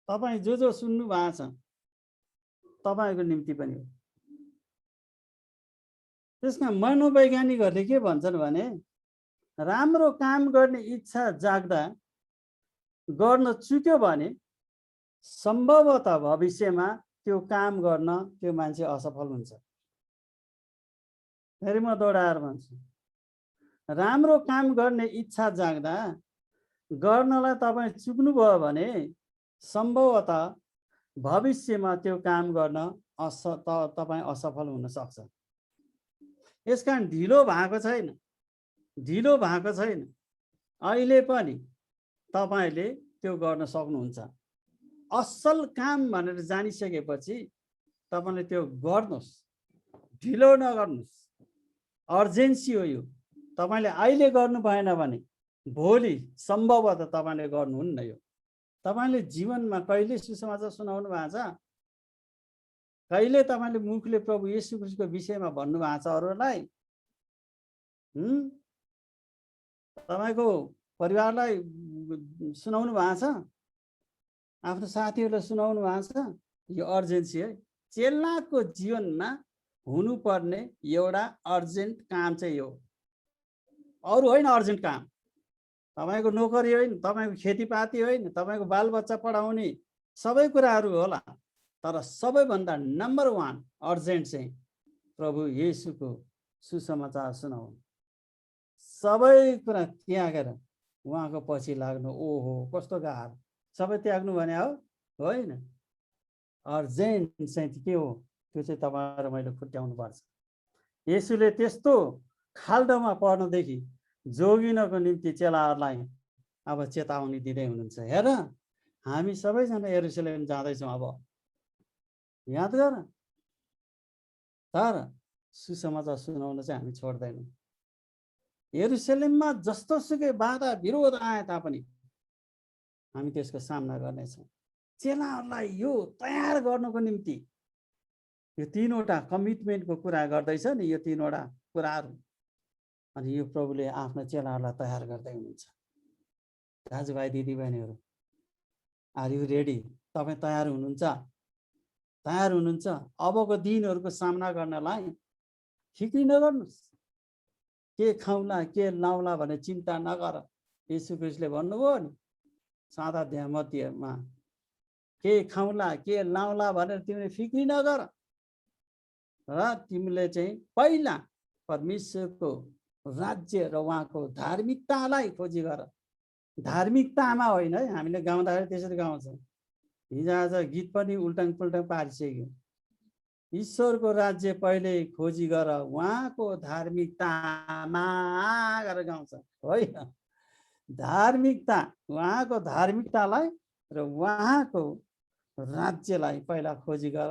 तपाईँ जो सुन्नु भएको छ तपाईँको निम्ति पनि हो। त्यसमा मनोवैज्ञानिकहरूले के भन्छन् भने राम्रो काम गर्ने इच्छा जाग्दा गर्न चुक्यो भने सम्भवतः भविष्यमा त्यो काम गर्न त्यो मान्छे असफल हुन्छ। फेरि म दोहोऱ्याएर भन्छु, राम्रो काम गर्ने इच्छा जाग्दा गर्नलाई तपाईँ चुक्नुभयो भने सम्भवतः भविष्यमा त्यो काम गर्न तपाईँ असफल हुन सक्छ। यसकारण ढिलो भएको छैन। अहिले पनि तपाईँले त्यो गर्न सक्नुहुन्छ। असल काम भनेर जानिसकेपछि तपाईँले त्यो गर्नुहोस्, ढिलो नगर्नुहोस्। अर्जेन्सी हो यो। तपाईँले अहिले गर्नु भएन भने भोलि सम्भवतः तपाईँले गर्नुहुन्न। यो तपाईँले जीवनमा कहिले सुसमाचार सुनाउनु भएको छ? कहिले तपाईँले मुखले प्रभु येशू ख्रीष्टको विषयमा भन्नु भएको छ अरूलाई? तपाईँको परिवारलाई सुनाउनु भएको छ? आफ्नो साथीहरूलाई सुनाउनु भएको छ? यो अर्जेन्सी है। चेलाको जीवनमा हुनुपर्ने एउटा अर्जेन्ट काम चाहिँ हो, अरू होइन। अर्जेन्ट काम तपाईँको नोकरी होइन, तपाईँको खेतीपाती होइन, तपाईँको बालबच्चा पढाउने सबै कुराहरू होला, तर सबैभन्दा नम्बर 1 अर्जेन्ट चाहिँ प्रभु येशूको सुसमाचार सुनाउनु। सबै कुरा त्यागेर उहाँको पछि लाग्नु। ओहो कस्तो गाह्रो। सबै त्याग्नु भने हो होइन। अर्जेन्ट चाहिँ के हो त्यो चाहिँ तपाईँ र मैले खुट्याउनु पर्छ। येशूले त्यस्तो खाल्डोमा पर्नदेखि जोगिनको निम्ति चेलाहरूलाई अब चेतावनी दिँदै हुनुहुन्छ। हेर हामी सबैजना यरुशलेम जाँदैछौँ, अब याद गर। तर सुसमाचार सुनाउन चाहिँ हामी छोड्दैनौँ। यरुशलेममा जस्तो सुकै बाधा विरोध आए तापनि हामी त्यसको सामना गर्नेछौँ। चेलाहरूलाई यो तयार गर्नको निम्ति यो 3वटा कमिटमेन्टको कुरा गर्दैछ नि, यो 3वटा कुराहरू। अनि यो प्रभुले आफ्ना चेलाहरूलाई तयार गर्दै हुनुहुन्छ। दाजुभाइ दिदीबहिनीहरू, आर यु रेडी? तपाईँ तयार हुनुहुन्छ? अबको दिनहरूको सामना गर्नलाई फिक्री नगर्नुहोस्। के खाउँला के लाउँला भने चिन्ता नगर। येशू ख्रीष्टले भन्नुभयो नि 7 अध्याय मत्तीमा, के खाउँला के लाउँला भनेर तिमीले फिक्री नगर, र तिमीले चाहिँ पहिला परमेश्वरको राज्य र उहाँको धार्मिकतालाई खोजी गर। धार्मिकतामा होइन है। हामीले गाउँदाखेरि त्यसरी गाउँछौँ। हिजोआज गीत पनि उल्टाङ पुल्टाङ पारिसक्यो। ईश्वरको राज्य पहिले खोजी गर, उहाँको धार्मिकतामा गरेर गाउँछ होइन। धार्मिकता, उहाँको धार्मिकतालाई र उहाँको राज्यलाई पहिला खोजी गर,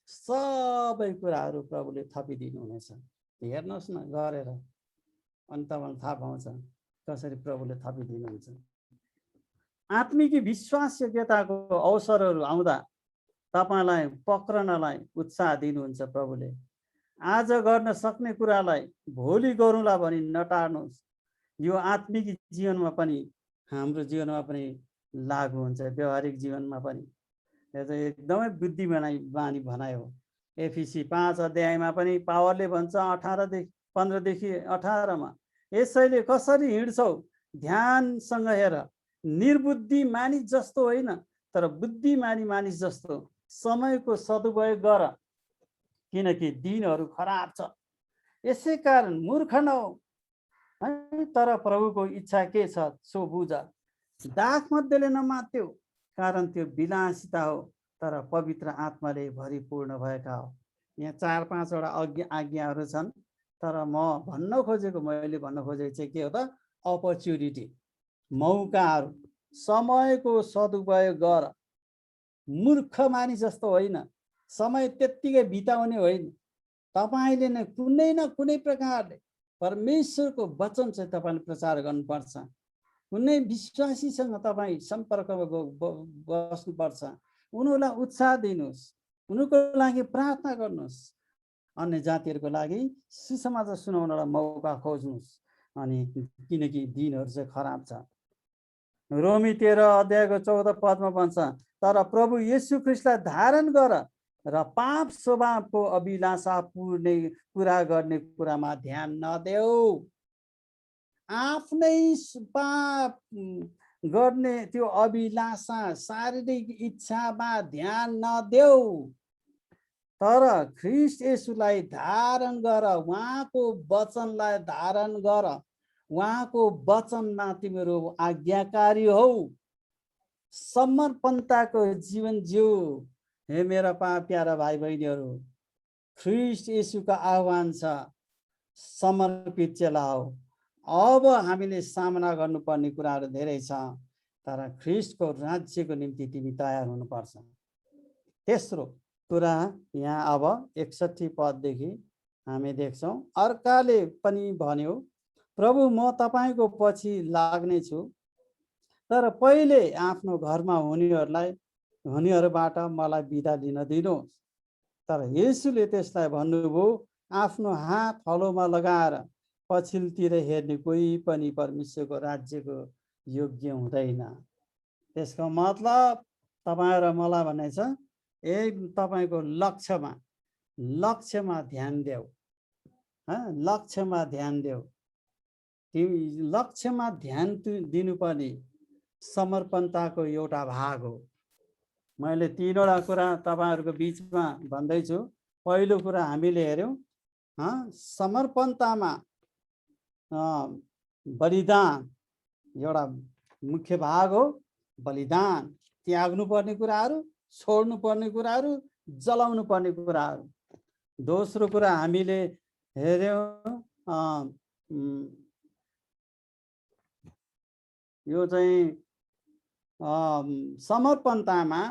सबै कुराहरू प्रभुले थपिदिनु हुनेछ। हेर्नुहोस् न गरेर, अनि तपाईँलाई थाहा पाउँछ कसरी प्रभुले थपिदिनुहुन्छ। आत्मिक विश्वास योग्यताको अवसरहरू आउँदा तपाईँलाई पक्रनलाई उत्साह दिनुहुन्छ प्रभुले। आज गर्न सक्ने कुरालाई भोलि गरौँला भनी नटार्नुहोस्। यो आत्मिक जीवनमा पनि, हाम्रो जीवनमा पनि लागु हुन्छ, व्यवहारिक जीवनमा पनि। यो चाहिँ एकदमै बुद्धिमानी भनाइ हो। एफिसी 5 अध्यायमा पनि पावलले भन्छ 15देखि 18मा, यसैले कसरी हिँड्छौ ध्यानसँग हेर, निर्बुद्धि मानिस जस्तो होइन तर बुद्धिमानी मानिस जस्तो समयको सदुपयोग गर, किनकि दिनहरू खराब छ। यसै कारण मूर्ख नहो, तर प्रभुको इच्छा के छ सो बुझ। दाख मध्येले नमात्यो, कारण त्यो विलासिता हो, तर पवित्र आत्माले भरिपूर्ण भएका हो। यहाँ 4-5वटा आज्ञाहरू छन्, तर मैले भन्न खोजेको चाहिँ के हो त, अपर्च्युनिटी, मौकाहरू, समयको सदुपयोग गर। मूर्ख मानिस जस्तो होइन, समय त्यत्तिकै बिताउने होइन। तपाईँले नै कुनै न कुनै प्रकारले परमेश्वरको वचन चाहिँ तपाईँले प्रचार गर्नुपर्छ। कुनै विश्वासीसँग तपाईँ सम्पर्कमा बस्नुपर्छ। उनीहरूलाई उत्साह दिनुहोस्, उनीहरूको लागि प्रार्थना गर्नुहोस्, अन्य जातिहरूको लागि सुसमाचार सुनाउनलाई मौका खोज्नुहोस्। अनि किनकि दिनहरू चाहिँ खराब छ। रोमी 13 अध्यायको 14 पदमा भन्छ, तर प्रभु येशू ख्रीष्टलाई धारण गर र पाप स्वभावको अभिलाषा पुरा गर्ने कुरामा ध्यान नदेऊ। आफ्नै पाप गर्ने त्यो अभिलाषा, शारीरिक इच्छामा ध्यान नदेऊ, तर ख्रीष्ट येशूलाई धारण गर, उहाँको वचनलाई धारण गर। उहाँको वचनमा तिमीहरू आज्ञाकारी हौ, समर्पणताको जीवन जिउ। हे मेरा प्यारा भाइ बहिनीहरू, ख्रीष्ट येशूको आह्वान छ, समर्पित चेला हो। अब हामीले सामना गर्नुपर्ने कुराहरू धेरै छ, तर ख्रीष्टको राज्यको निम्ति तिमी तयार हुनुपर्छ। तेस्रो कुरा यहाँ अब 61 पददेखि हामी देख्छौँ, अर्काले पनि भन्यो, प्रभु म तपाईँको पछि लाग्नेछु, तर पहिले आफ्नो घरमा हुनेहरूबाट मलाई बिदा लिन दिनुहोस्। तर येशूले त्यसलाई भन्नुभयो, आफ्नो हात हलोमा लगाएर पछिल्तिर हेर्ने कोही पनि परमेश्वरको राज्यको योग्य हुँदैन। त्यसको मतलब तपाईँ र मलाई भने छ, तपाईँको लक्ष्यमा ध्यान देऊ, लक्ष्यमा ध्यान देऊ। लक्ष्यमा ध्यान दिनुपर्ने समर्पणताको एउटा भाग हो। मैले 3वटा कुरा तपाईँहरूको बिचमा भन्दैछु। पहिलो कुरा हामीले हेऱ्यौँ, समर्पणतामा बलिदान एउटा मुख्य भाग हो। बलिदान, त्याग्नु पर्ने कुराहरू, छोड्नु पर्ने कुराहरू, जलाउनु पर्ने कुराहरू। दोस्रो कुरा हामीले हेऱ्यौँ, यो चाहिँ समर्पणतामा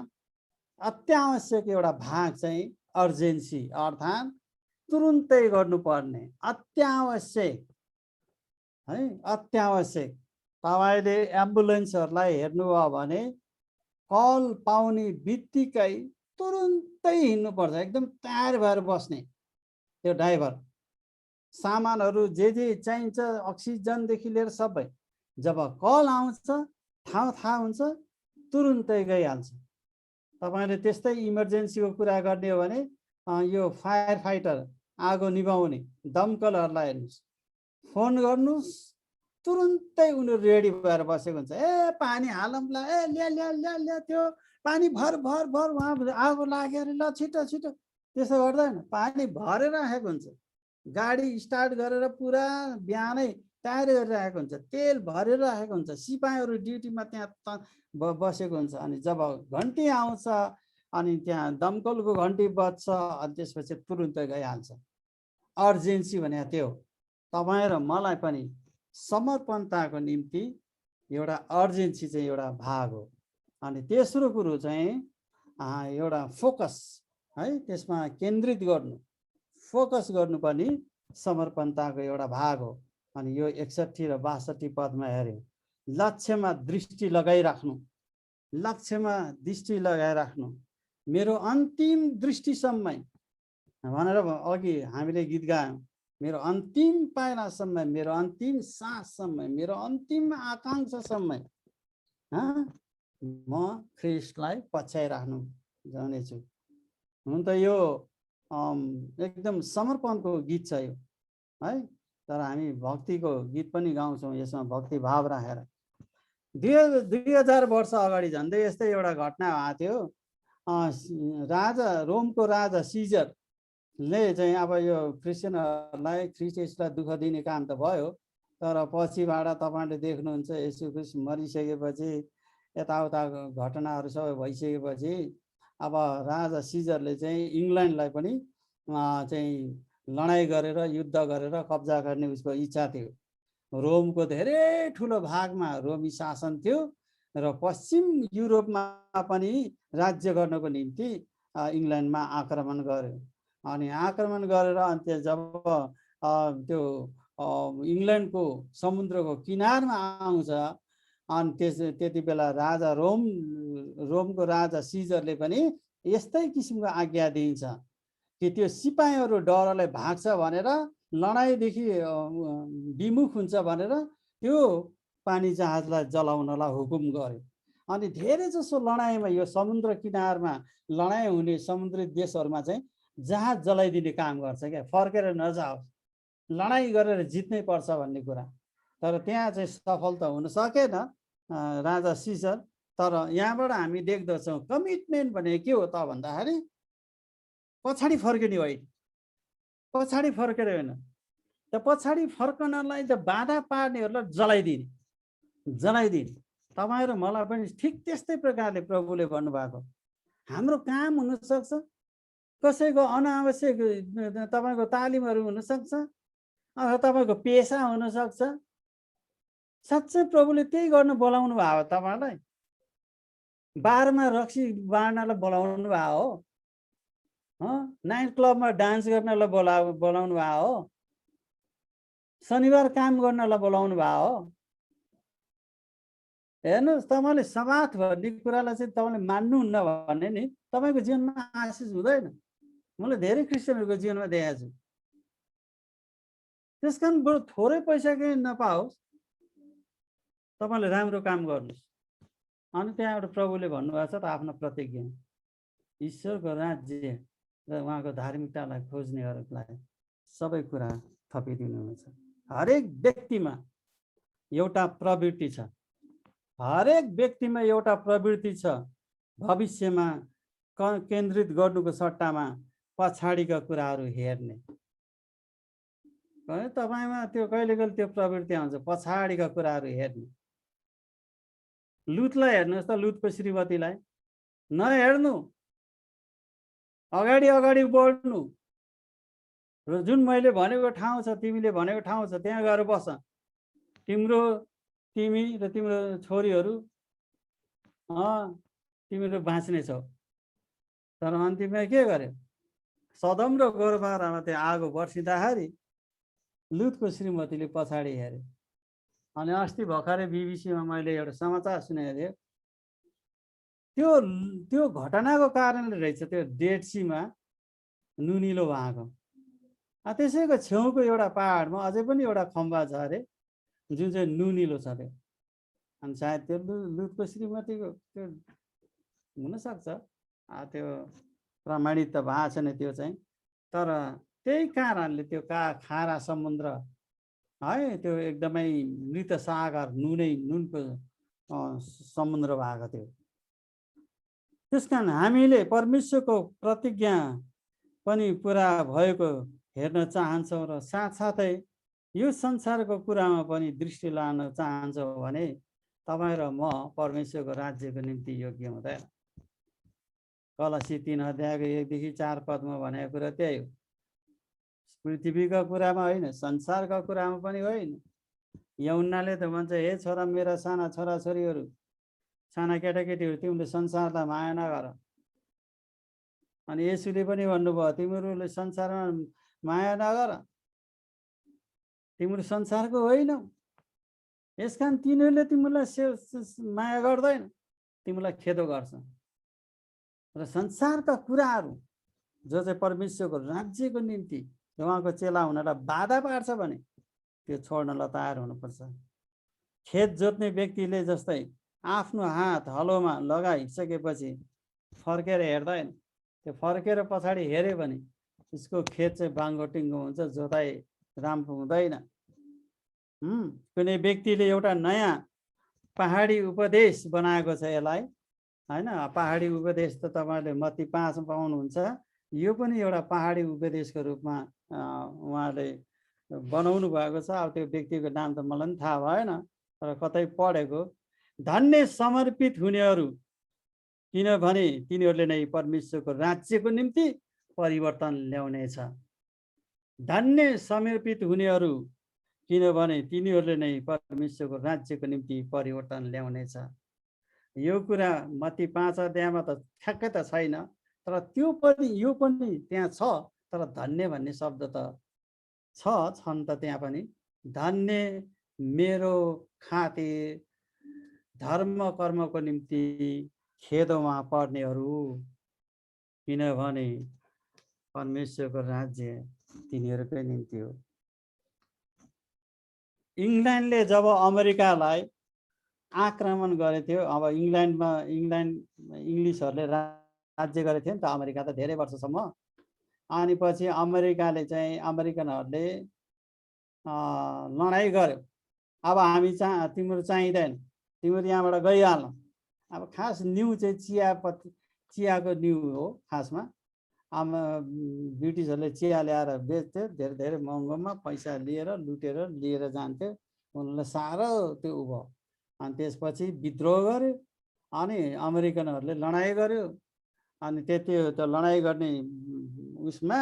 अत्यावश्यक एउटा भाग चाहिँ अर्जेन्सी, अर्थात् तुरुन्तै गर्नुपर्ने, अत्यावश्यक है, अत्यावश्यक। तपाईँले एम्बुलेन्सहरूलाई हेर्नुभयो भने कल पाउने बित्तिकै तुरुन्तै हिँड्नुपर्छ, एकदम तयार भएर बस्ने त्यो ड्राइभर। सामानहरू जे चाहिन्छ, अक्सिजनदेखि लिएर सबै, जब कल आउँछ, ठाउँ थाहा हुन्छ, तुरुन्तै गइहाल्छ। तपाईँले त्यस्तै इमर्जेन्सीको कुरा गर्ने हो भने यो फायर फाइटर, आगो निभाउने दमकलहरूलाई हेर्नुहोस्, फोन गर्नुहोस्, तुरुन्तै उनीहरू रेडी भएर बसेको हुन्छ। पानी हालौँला, ल्या ल्या ल्या ल्या, त्यो पानी भर भर भर, उहाँ आगो लाग्यो अरे, ल छिटो छिटो। त्यसो गर्दैन, पानी भरेर राखेको हुन्छ, गाडी स्टार्ट गरेर पुरा बिहानै तयारी गरिरहेको हुन्छ, तेल भरेर राखेको हुन्छ, सिपाहीहरू ड्युटीमा त्यहाँ बसेको हुन्छ। अनि जब घन्टी आउँछ, अनि त्यहाँ दमकलको घन्टी बज्छ, अनि त्यसपछि तुरुन्तै गइहाल्छ। अर्जेन्सी भने त्यो हो। तपाईँ र मलाई पनि समर्पणताको निम्ति एउटा अर्जेन्सी चाहिँ एउटा भाग हो। अनि तेस्रो कुरो चाहिँ एउटा फोकस है, त्यसमा केन्द्रित गर्नु, फोकस गर्नु पनि समर्पणताको एउटा भाग हो। अनि यो 61 र 62 पदमा हेऱ्यौँ, लक्ष्यमा दृष्टि लगाइराख्नु, लक्ष्यमा दृष्टि लगाइराख्नु, मेरो अन्तिम दृष्टिसम्म भनेर अघि हामीले गीत गायौँ, मेरो अन्तिम पाइलासम्म, मेरो अन्तिम साससम्म, मेरो अन्तिम आकाङ्क्षासम्म म ख्रिस्टलाई पछ्याइराख्नु जानेछु। हुन त यो एकदम समर्पणको गीत छ यो है, तर हामी भक्तिको गीत पनि गाउँछौँ यसमा भक्ति भाव राखेर। 2000 वर्ष अगाडि झन्डै यस्तै एउटा घटना भएको थियो। राजा, रोमको राजा सिजरले चाहिँ अब यो क्रिस्चियनहरूलाई, ख्रिस्टलाई दुःख दिने काम त भयो, तर पछिबाट तपाईँले देख्नुहुन्छ येशू ख्रिस्ट मरिसकेपछि, यताउता घटनाहरू सबै भइसकेपछि अब राजा सिजरले चाहिँ इङ्ल्यान्डलाई पनि चाहिँ लडाइँ गरेर, युद्ध गरेर कब्जा गर्ने उसको इच्छा थियो। रोमको धेरै ठुलो भागमा रोमी शासन थियो र पश्चिम युरोपमा पनि राज्य गर्नको निम्ति इङ्ल्यान्डमा आक्रमण गर्यो। अनि आक्रमण गरेर अन्त जब त्यो इङ्ल्यान्डको समुद्रको किनारमा आउँछ, अनि त्यति बेला राजा रोमको राजा सिजरले पनि यस्तै किसिमको आज्ञा दिन्छ कि त्यो सिपाहीहरू डरले भाग्छ भनेर, लडाइँदेखि विमुख हुन्छ भनेर त्यो पानी जहाजलाई जलाउनलाई हुकुम गर्यो। अनि धेरै जसो लडाइँमा, यो समुद्र किनारमा लडाइँ हुने समुद्री देशहरूमा चाहिँ जहाज जलाइदिने काम गर्छ क्या, फर्केर नजाओस्, लडाइँ गरेर जित्नै पर्छ भन्ने कुरा। तर त्यहाँ चाहिँ सफल त हुन सकेन राजा सिजर। तर यहाँबाट हामी देख्दछौँ कमिटमेन्ट भनेको के हो त भन्दाखेरि पछाडि फर्किने होइन, पछाडि फर्केर होइन त, पछाडि फर्कनलाई त बाधा पार्नेहरूलाई जलाइदिने, जलाइदिने। तपाईँ र मलाई पनि ठिक त्यस्तै प्रकारले प्रभुले भन्नुभएको, हाम्रो काम हुनसक्छ, कसैको अनावश्यक तपाईँको तालिमहरू हुनसक्छ, अथवा तपाईँको पेसा हुनसक्छ। साँच्चै प्रभुले त्यही गर्न बोलाउनु भयो तपाईँलाई, बारमा रक्सी बाँड्नलाई बोलाउनु भयो हो, नाइट क्लबमा डान्स गर्नलाई बोलाउनु भयो हो, शनिबार काम गर्नलाई बोलाउनु भयो हो। हेर्नुहोस्, तपाईँले सबात भन्ने कुरालाई चाहिँ तपाईँले मान्नुहुन्न भने नि तपाईँको जीवनमा आशिष हुँदैन। मैले धेरै क्रिस्चियनहरूको जीवनमा देखाएको छु। त्यस कारण बरु थोरै पैसा केही नपाओस्, तपाईँले राम्रो काम गर्नुहोस्। अनि त्यहाँबाट प्रभुले भन्नुभएको छ त आफ्नो प्रतिज्ञा, ईश्वरको राज्य र उहाँको धार्मिकतालाई खोज्नेहरूलाई सबै कुरा थपिदिनुहुन्छ। हरेक व्यक्तिमा एउटा प्रवृत्ति छ, हरेक व्यक्तिमा एउटा प्रवृत्ति छ भविष्यमा केन्द्रित गर्नुको सट्टामा पछाडिका कुराहरू हेर्ने। तपाईँमा त्यो कहिले कहिले त्यो प्रवृत्ति आउँछ, पछाडिका कुराहरू हेर्ने। लुतलाई हेर्नुहोस् त, लुतको श्रीमतीलाई नहेर्नु, अगाडि अगाडि बढ्नु र जुन मैले भनेको ठाउँ छ, तिमीले भनेको ठाउँ छ, त्यहाँ गएर बस, तिमी र तिम्रो छोरीहरू तिमीहरू बाँच्ने छौ। तर अन्तिममा के गर्यो, सदम र गोमोरामा त्यो आगो बर्सिँदाखेरि लुतको श्रीमतीले पछाडि हेऱ्यो। अनि अस्ति भर्खरै बिबिसीमा मैले एउटा समाचार सुनेको थिएँ, त्यो घटनाको कारणले रहेछ त्यो डेड सीमा नुनिलो भएको। त्यसैको छेउको एउटा पहाडमा अझै पनि एउटा खम्बा छ अरे, जुन चाहिँ नुनिलो छ त्यो। अनि सायद त्यो लुतको श्रीमतीको त्यो हुनसक्छ, त्यो प्रमाणित त भएको छैन त्यो चाहिँ। तर त्यही कारणले त्यो खारा समुद्र है, त्यो एकदमै मृत सागर, नुनको समुद्र भएको थियो। त्यस कारण हामीले परमेश्वरको प्रतिज्ञा पनि पुरा भएको हेर्न चाहन्छौँ र साथसाथै यो संसारको कुरामा पनि दृष्टि लान चाहन्छौँ भने तपाईँ र म परमेश्वरको राज्यको निम्ति योग्य हुँदैन। कलसी 3 अध्यायको 1 देखि 4 पदमा भनेको कुरा त्यही हो। पृथ्वीका कुरामा होइन, संसारका कुरामा पनि होइन, यहुन्नाले त भन्छ, हे छोरा, मेरा साना छोराछोरीहरू, साना केटाकेटीहरू, तिमीले संसारलाई माया नगर। अनि येशूले पनि भन्नुभयो, तिमीहरूले संसारमा माया नगर, तिमीहरू संसारको होइनौ, यसकारण तिनीहरूले तिमीलाई माया गर्दैन, तिमीलाई खेदो गर्छ। र संसारका कुराहरू जो चाहिँ परमेश्वरको राज्यको निम्ति उहाँको चेला हुनलाई बाधा पार्छ भने त्यो छोड्नलाई तयार हुनुपर्छ। खेत जोत्ने व्यक्तिले जस्तै आफ्नो हात हलोमा लगाइसकेपछि फर्केर हेर्दैन, त्यो फर्केर पछाडि हेऱ्यो भने उसको खेत चाहिँ बाङ्गोटिङ्गो हुन्छ, जोताइ राम्रो हुँदैन। कुनै व्यक्तिले एउटा नयाँ पहाडी उपदेश बनाएको छ यसलाई, हैन? पहाडी उपदेश त तपाईहरुले मत्ती 5 मा पाउनुहुन्छ। यो पनि एउटा पहाडी उपदेशको रूपमा उहाँले बनाउनु भएको छ। अब त्यो व्यक्तिको नाम त मलाई पनि थाहा भएन, तर कतै पढेको। धन्य समर्पित हुनेहरू, किनभने तिनीहरूले नै परमेश्वरको राज्यको निम्ति परिवर्तन ल्याउनेछ। धन्य समर्पित हुनेहरू, किनभने तिनीहरूले नै परमेश्वरको राज्यको निम्ति परिवर्तन ल्याउनेछ। यो कुरा मत्ती 5 अध्यायमा त ठ्याक्कै त छैन, तर त्यो पनि यो पनि त्यहाँ छ। तर धन्य भन्ने शब्द त छन् त त्यहाँ पनि। धन्य मेरो खातिर धर्म कर्मको निम्ति खेदमा पर्नेहरू, किनभने परमेश्वरको राज्य तिनीहरूकै निम्ति हो। इङ्ल्यान्डले जब अमेरिकालाई आक्रमण गरेको थियो, अब इङ्ग्लिसहरूले राज्य गरेको थियो नि त अमेरिका त धेरै वर्षसम्म। अनि पछि अमेरिकनहरूले लडाइँ गर्यो। अब हामी तिम्रो चाहिँदैन, तिम्रो यहाँबाट गइहाल। अब खास न्यू चाहिँ चियाको न्यू हो खासमा। ब्रिटिसहरूले चिया ल्याएर बेच्थ्यो, धेरै धेरै महँगोमा पैसा लिएर लुटेर लिएर जान्थ्यो। उनीहरूलाई साह्रो त्यो भयो। अनि त्यसपछि विद्रोह गर्यो, अनि अमेरिकनहरूले लडाइँ गर्यो। अनि त्यो लडाइँ गर्ने उसमा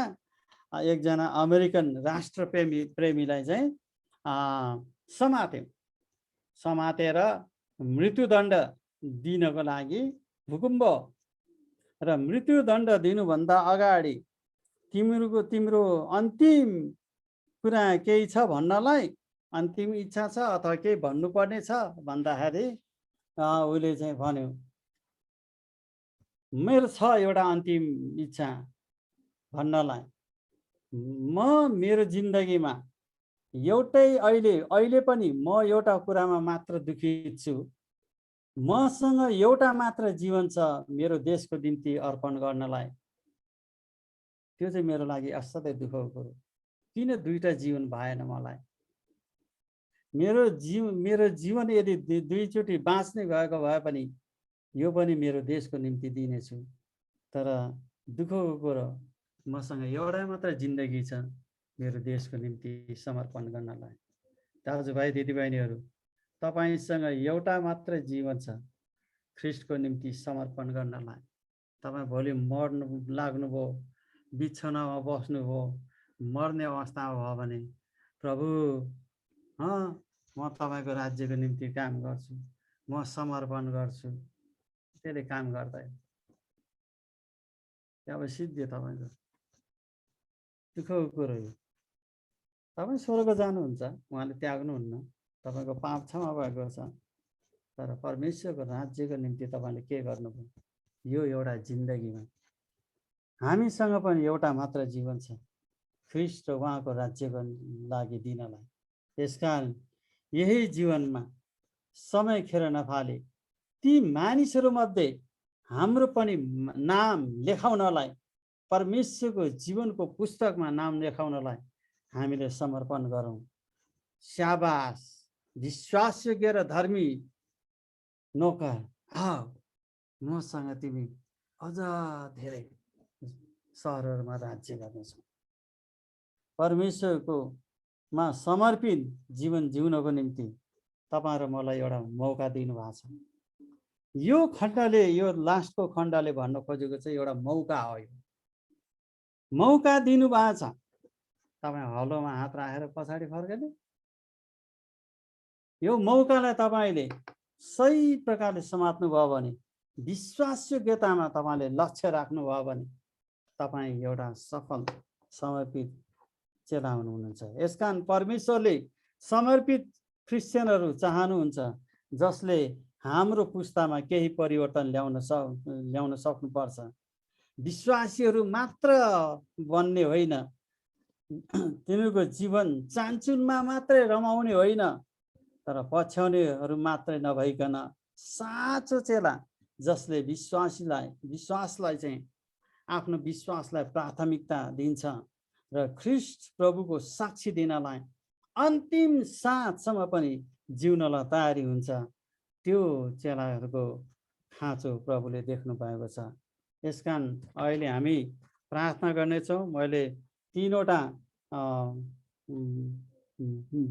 एकजना अमेरिकन राष्ट्रप्रेमीलाई चाहिँ समातेर मृत्युदण्ड दिनको लागि हुकुम भयो। र मृत्युदण्ड दिनुभन्दा अगाडि तिम्रो अन्तिम कुरा केही छ भन्नलाई, अन्तिम इच्छा छ अथवा केही भन्नुपर्ने छ भन्दाखेरि उसले चाहिँ भन्यो, मेरो छ एउटा अन्तिम इच्छा भन्नलाई। म मेरो जिन्दगीमा अहिले पनि म एउटा कुरामा मात्र दुखित छु। मसँग एउटा मात्र जीवन छ मेरो देशको निम्ति अर्पण गर्नलाई। त्यो चाहिँ मेरो लागि असाध्यै दुःखको कुरो। किन दुईटा जीवन भएन मलाई? मेरो जीवन यदि दुईचोटि बाँच्ने भएको भए पनि यो पनि मेरो देशको निम्ति दिनेछु। तर दुःखको कुरो, मसँग एउटा मात्र जिन्दगी छ मेरो देशको निम्ति समर्पण गर्नलाई। दाजुभाइ दिदीबहिनीहरू, तपाईसँग एउटा मात्र जीवन छ ख्रिस्टको निम्ति समर्पण गर्नलाई। तपाईँ भोलि मर्नु लाग्नुभयो, बिछोनामा बस्नुभयो, मर्ने अवस्थामा भयो भने, प्रभु म तपाईँको राज्यको निम्ति काम गर्छु, म समर्पण गर्छु, त्यसले काम गर्दैन। अब सिद्धियो तपाईँको। दुःखको कुरो हो। तपाईँ स्वर्ग जानुहुन्छ, उहाँले त्याग्नुहुन्न, तपाईँको पाप क्षमा भएको छ। तर परमेश्वरको राज्यको निम्ति तपाईँले के गर्नुभयो? यो एउटा जिन्दगीमा हामीसँग पनि एउटा मात्र जीवन छ, ख्रिस्ट र उहाँको राज्यको लागि दिनलाई। त्यसकारण यही जीवनमा समय खेर नफाले ती मानिसहरूमध्ये हाम्रो पनि नाम लेखाउनलाई, परमेश्वरको जीवनको पुस्तकमा नाम लेखाउनलाई हामीले समर्पण गरौँ। शाबास, विश्वासयोग्य र धर्मी नोकर, मसँग तिमी अझ धेरै सहरहरूमा राज्य गर्नेछौ। परमेश्वरको मा समर्पित जीवन जिउनको निम्ति तपाईँ र मलाई एउटा मौका दिनुभएको छ। यो खण्डले, यो लास्टको खण्डले भन्न खोजेको चाहिँ एउटा मौका हो। यो मौका दिनुभएको छ। तपाईँ हलोमा हात राखेर पछाडि फर्केले यो मौकालाई तपाईले सही प्रकारले समात्नु भयो भने, विश्वासयोग्यतामा तपाईले लक्ष्य राख्नु भयो भने तपाई एउटा सफल समर्पित चेला हुनुहुन्छ। यसकारण परमेश्वरले समर्पित क्रिस्चियनहरू चाहनुहुन्छ जसले हाम्रो पुस्तामा केही परिवर्तन ल्याउन सक्नुपर्छ। विश्वासीहरू मात्र बन्ने होइन, तिनीहरूको जीवन चान्चुनमा मात्रै रमाउने होइन, तर पछ्याउनेहरू मात्रै नभइकन साँचो चेला जसले विश्वासलाई चाहिँ आफ्नो विश्वासलाई प्राथमिकता दिन्छ र ख्रीष्ट प्रभुको साक्षी दिनलाई अन्तिम साँझसम्म पनि जिउनलाई तयारी हुन्छ, त्यो चेलाहरूको खाँचो प्रभुले देख्नु भएको छ। यसकारण अहिले हामी प्रार्थना गर्नेछौँ। मैले 3वटा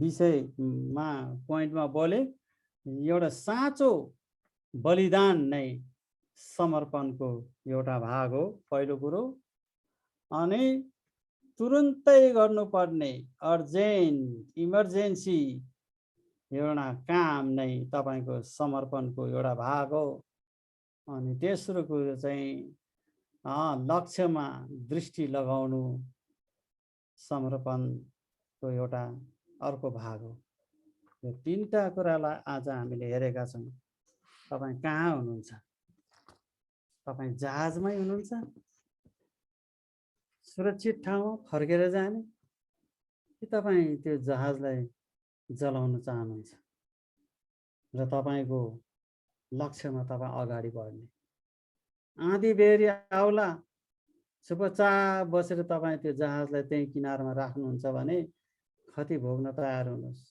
विषयमा पोइन्टमा बोले। एउटा साँचो बलिदान नै समर्पणको एउटा भाग हो, पहिलो कुरो। अनि तुरुन्तै गर्नुपर्ने अर्जेन्ट इमर्जेन्सी एउटा काम नै तपाईको समर्पणको एउटा भाग हो। अनि तेस्रो कुरो चाहिँ लक्ष्यमा दृष्टि लगाउनु समर्पणको एउटा अर्को भाग हो। यो 3टा कुरालाई आज हामीले हेरेका छौँ। तपाईँ कहाँ हुनुहुन्छ? तपाईँ जहाजमै हुनुहुन्छ, सुरक्षित ठाउँमा फर्केर जाने, कि तपाईँ त्यो जहाजलाई जलाउन चाहनुहुन्छ र तपाईँको लक्ष्यमा तपाईँ अगाडि बढ्ने? आँधी बेरी आउला चुपचाप बसेर तपाईँ त्यो जहाजलाई त्यही किनारमा राख्नुहुन्छ भने क्षति भोग्न तयार हुनुहोस्।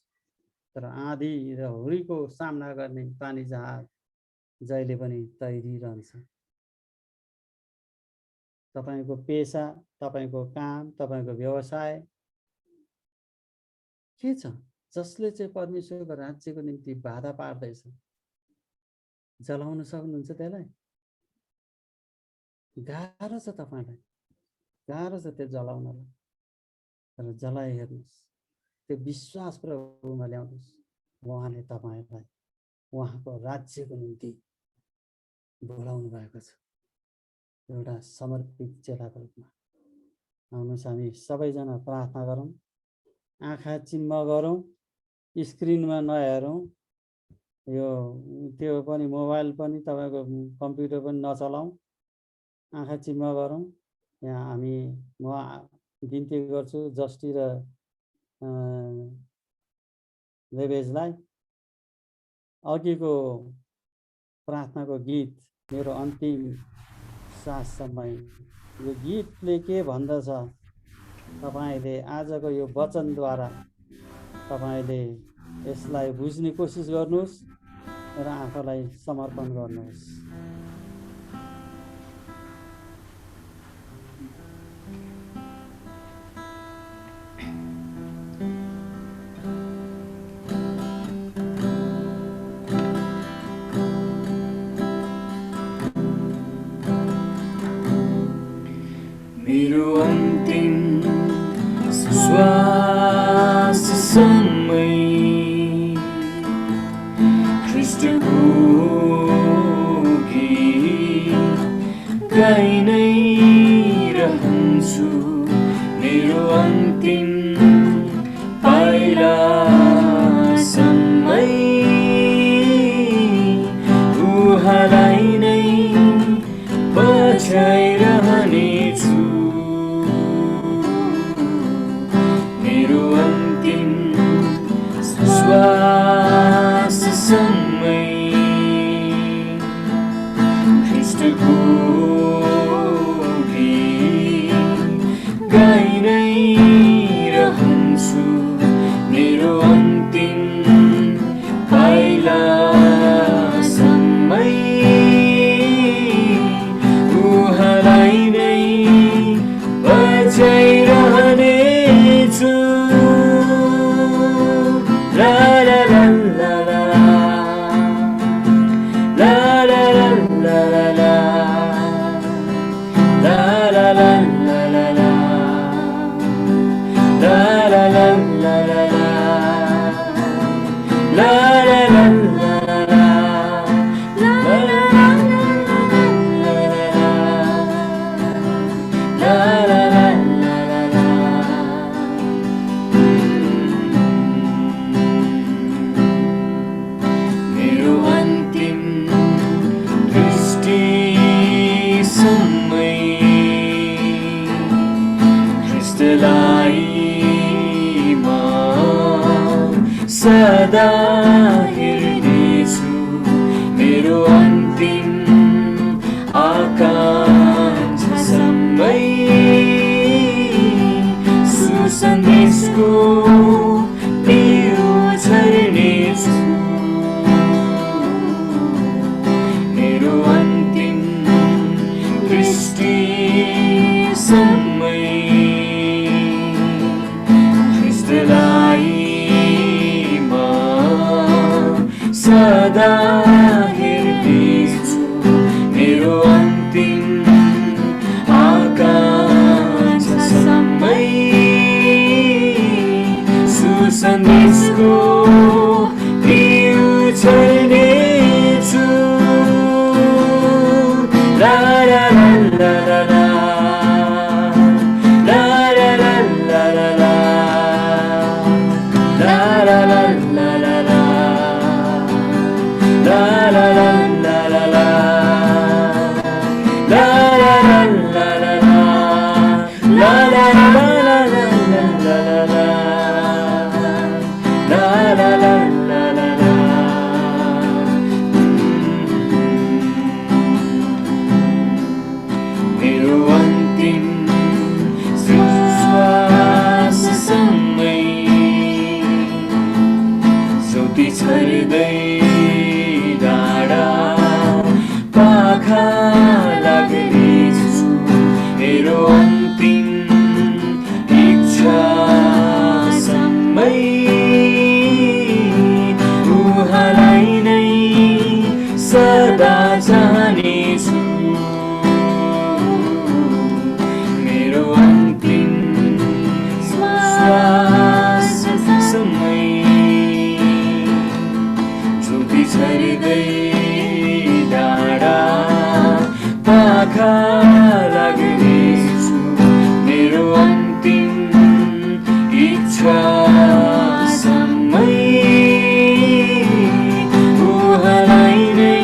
तर आँधी र हुरीको सामना गर्ने पानी जहाज जहिले पनि तैरिरहन्छ। तपाईको पेशा, तपाईको काम, तपाईको व्यवसाय के छ जसले चाहिँ परमेश्वरको राज्यको निम्ति बाधा पार्दैछ? जलाउन सक्नुहुन्छ त्यसलाई? गाह्रो छ, तपाईलाई गाह्रो छ त्यो जलाउनलाई। तर जलाइ हेर्नुहोस्, त्यो विश्वास प्रभुमा ल्याउनुहोस्। उहाँले तपाईलाई उहाँको राज्यको निम्ति बोलाउनु भएको छ, एउटा समर्पित चेलाको रूपमा। आउनुहोस् हामी सबैजना प्रार्थना गरौँ, आँखा चिम्म गरौँ, स्क्रिनमा नहेरौँ, यो त्यो पनि मोबाइल पनि तपाईको कम्प्युटर पनि नचलाउँ, आँखा चिम्म गरौँ। यहाँ म बिन्ती गर्छु जस्टी र लेबेजलाई, अघिको प्रार्थनाको गीत मेरो अन्तिम साससम्म, यो गीतले के भन्दछ? तपाईले आजको यो वचनद्वारा तपाईले यसलाई बुझ्ने कोसिस गर्नुहोस् र आफूलाई समर्पण गर्नुहोस्। मेरो अन्तिम श्वाससम्मै ख्रीष्टको गीत गाइ नै रहन्छु। मेरो अन्तिम पाइलासम्मै उहाँलाई नै पछ्याइरहनेछु। मेरो अन्तिम श्वाससम्मै ख्रीष्टको गीत गाइ नै रहन्छु। मेरो अन्तिम पाइलासम्मै सदा हेर्नेछु मेरो अन्तिम आकाङ्क्षासम्मै सुसन्देशको पिउ झर्नेछु मेरो अन्तिम दृष्टिसम्मै ख्रिस्टलाई म सदा हेर्नेछु मेरो अन्तिम आकाङ्क्षासम्मै सुसन्देशको पिउ झर्नेछु ला ला ला ला ला ला ला ला ला ला ला ला ला ला ला ला ला La la la la la la La la la la la la La la la la la la la la La la la la la la मेरो अन्तिम श्वाससम्मै ज्योति छर्दै पाखा लाग्नेछु मेरो अन्तिम इच्छासम्मै उहाँलाई नै सदा चाहनेछु मेरो अन्तिम श्वाससम्मै ज्योति छर्दै पाखा लाग्नेछु मेरो अन्तिम इच्छासम्मै उहाँलाई नै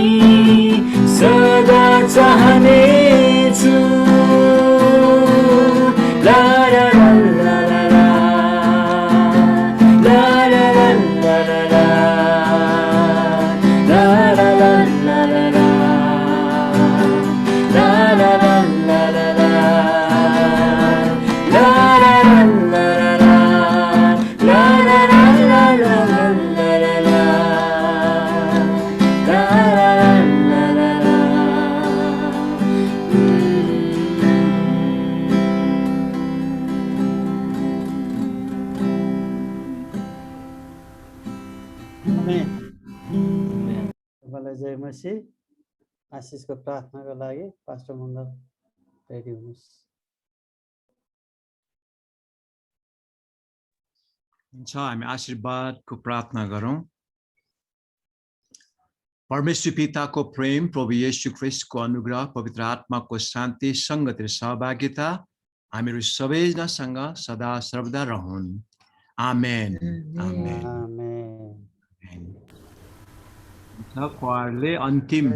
सदा चाहनेछु ला ला ला ला ला ला ला ला ला ला ला ला ला ला ला जय मसीह आशिषको प्रार्थनाको लागि पास्टर मण्डल रेडी हुनुहोस् हामी आशीर्वादको प्रार्थना गरौँ परमेश्वर पिताको प्रेम प्रभु येशू ख्रीष्टको अनुग्रह पवित्र आत्माको शान्ति संगति र सहभागिता हामीहरू सबैजनासँग सदा सर्वदा रहून् आमेन आमेन आमेन क्वारले अन्तिम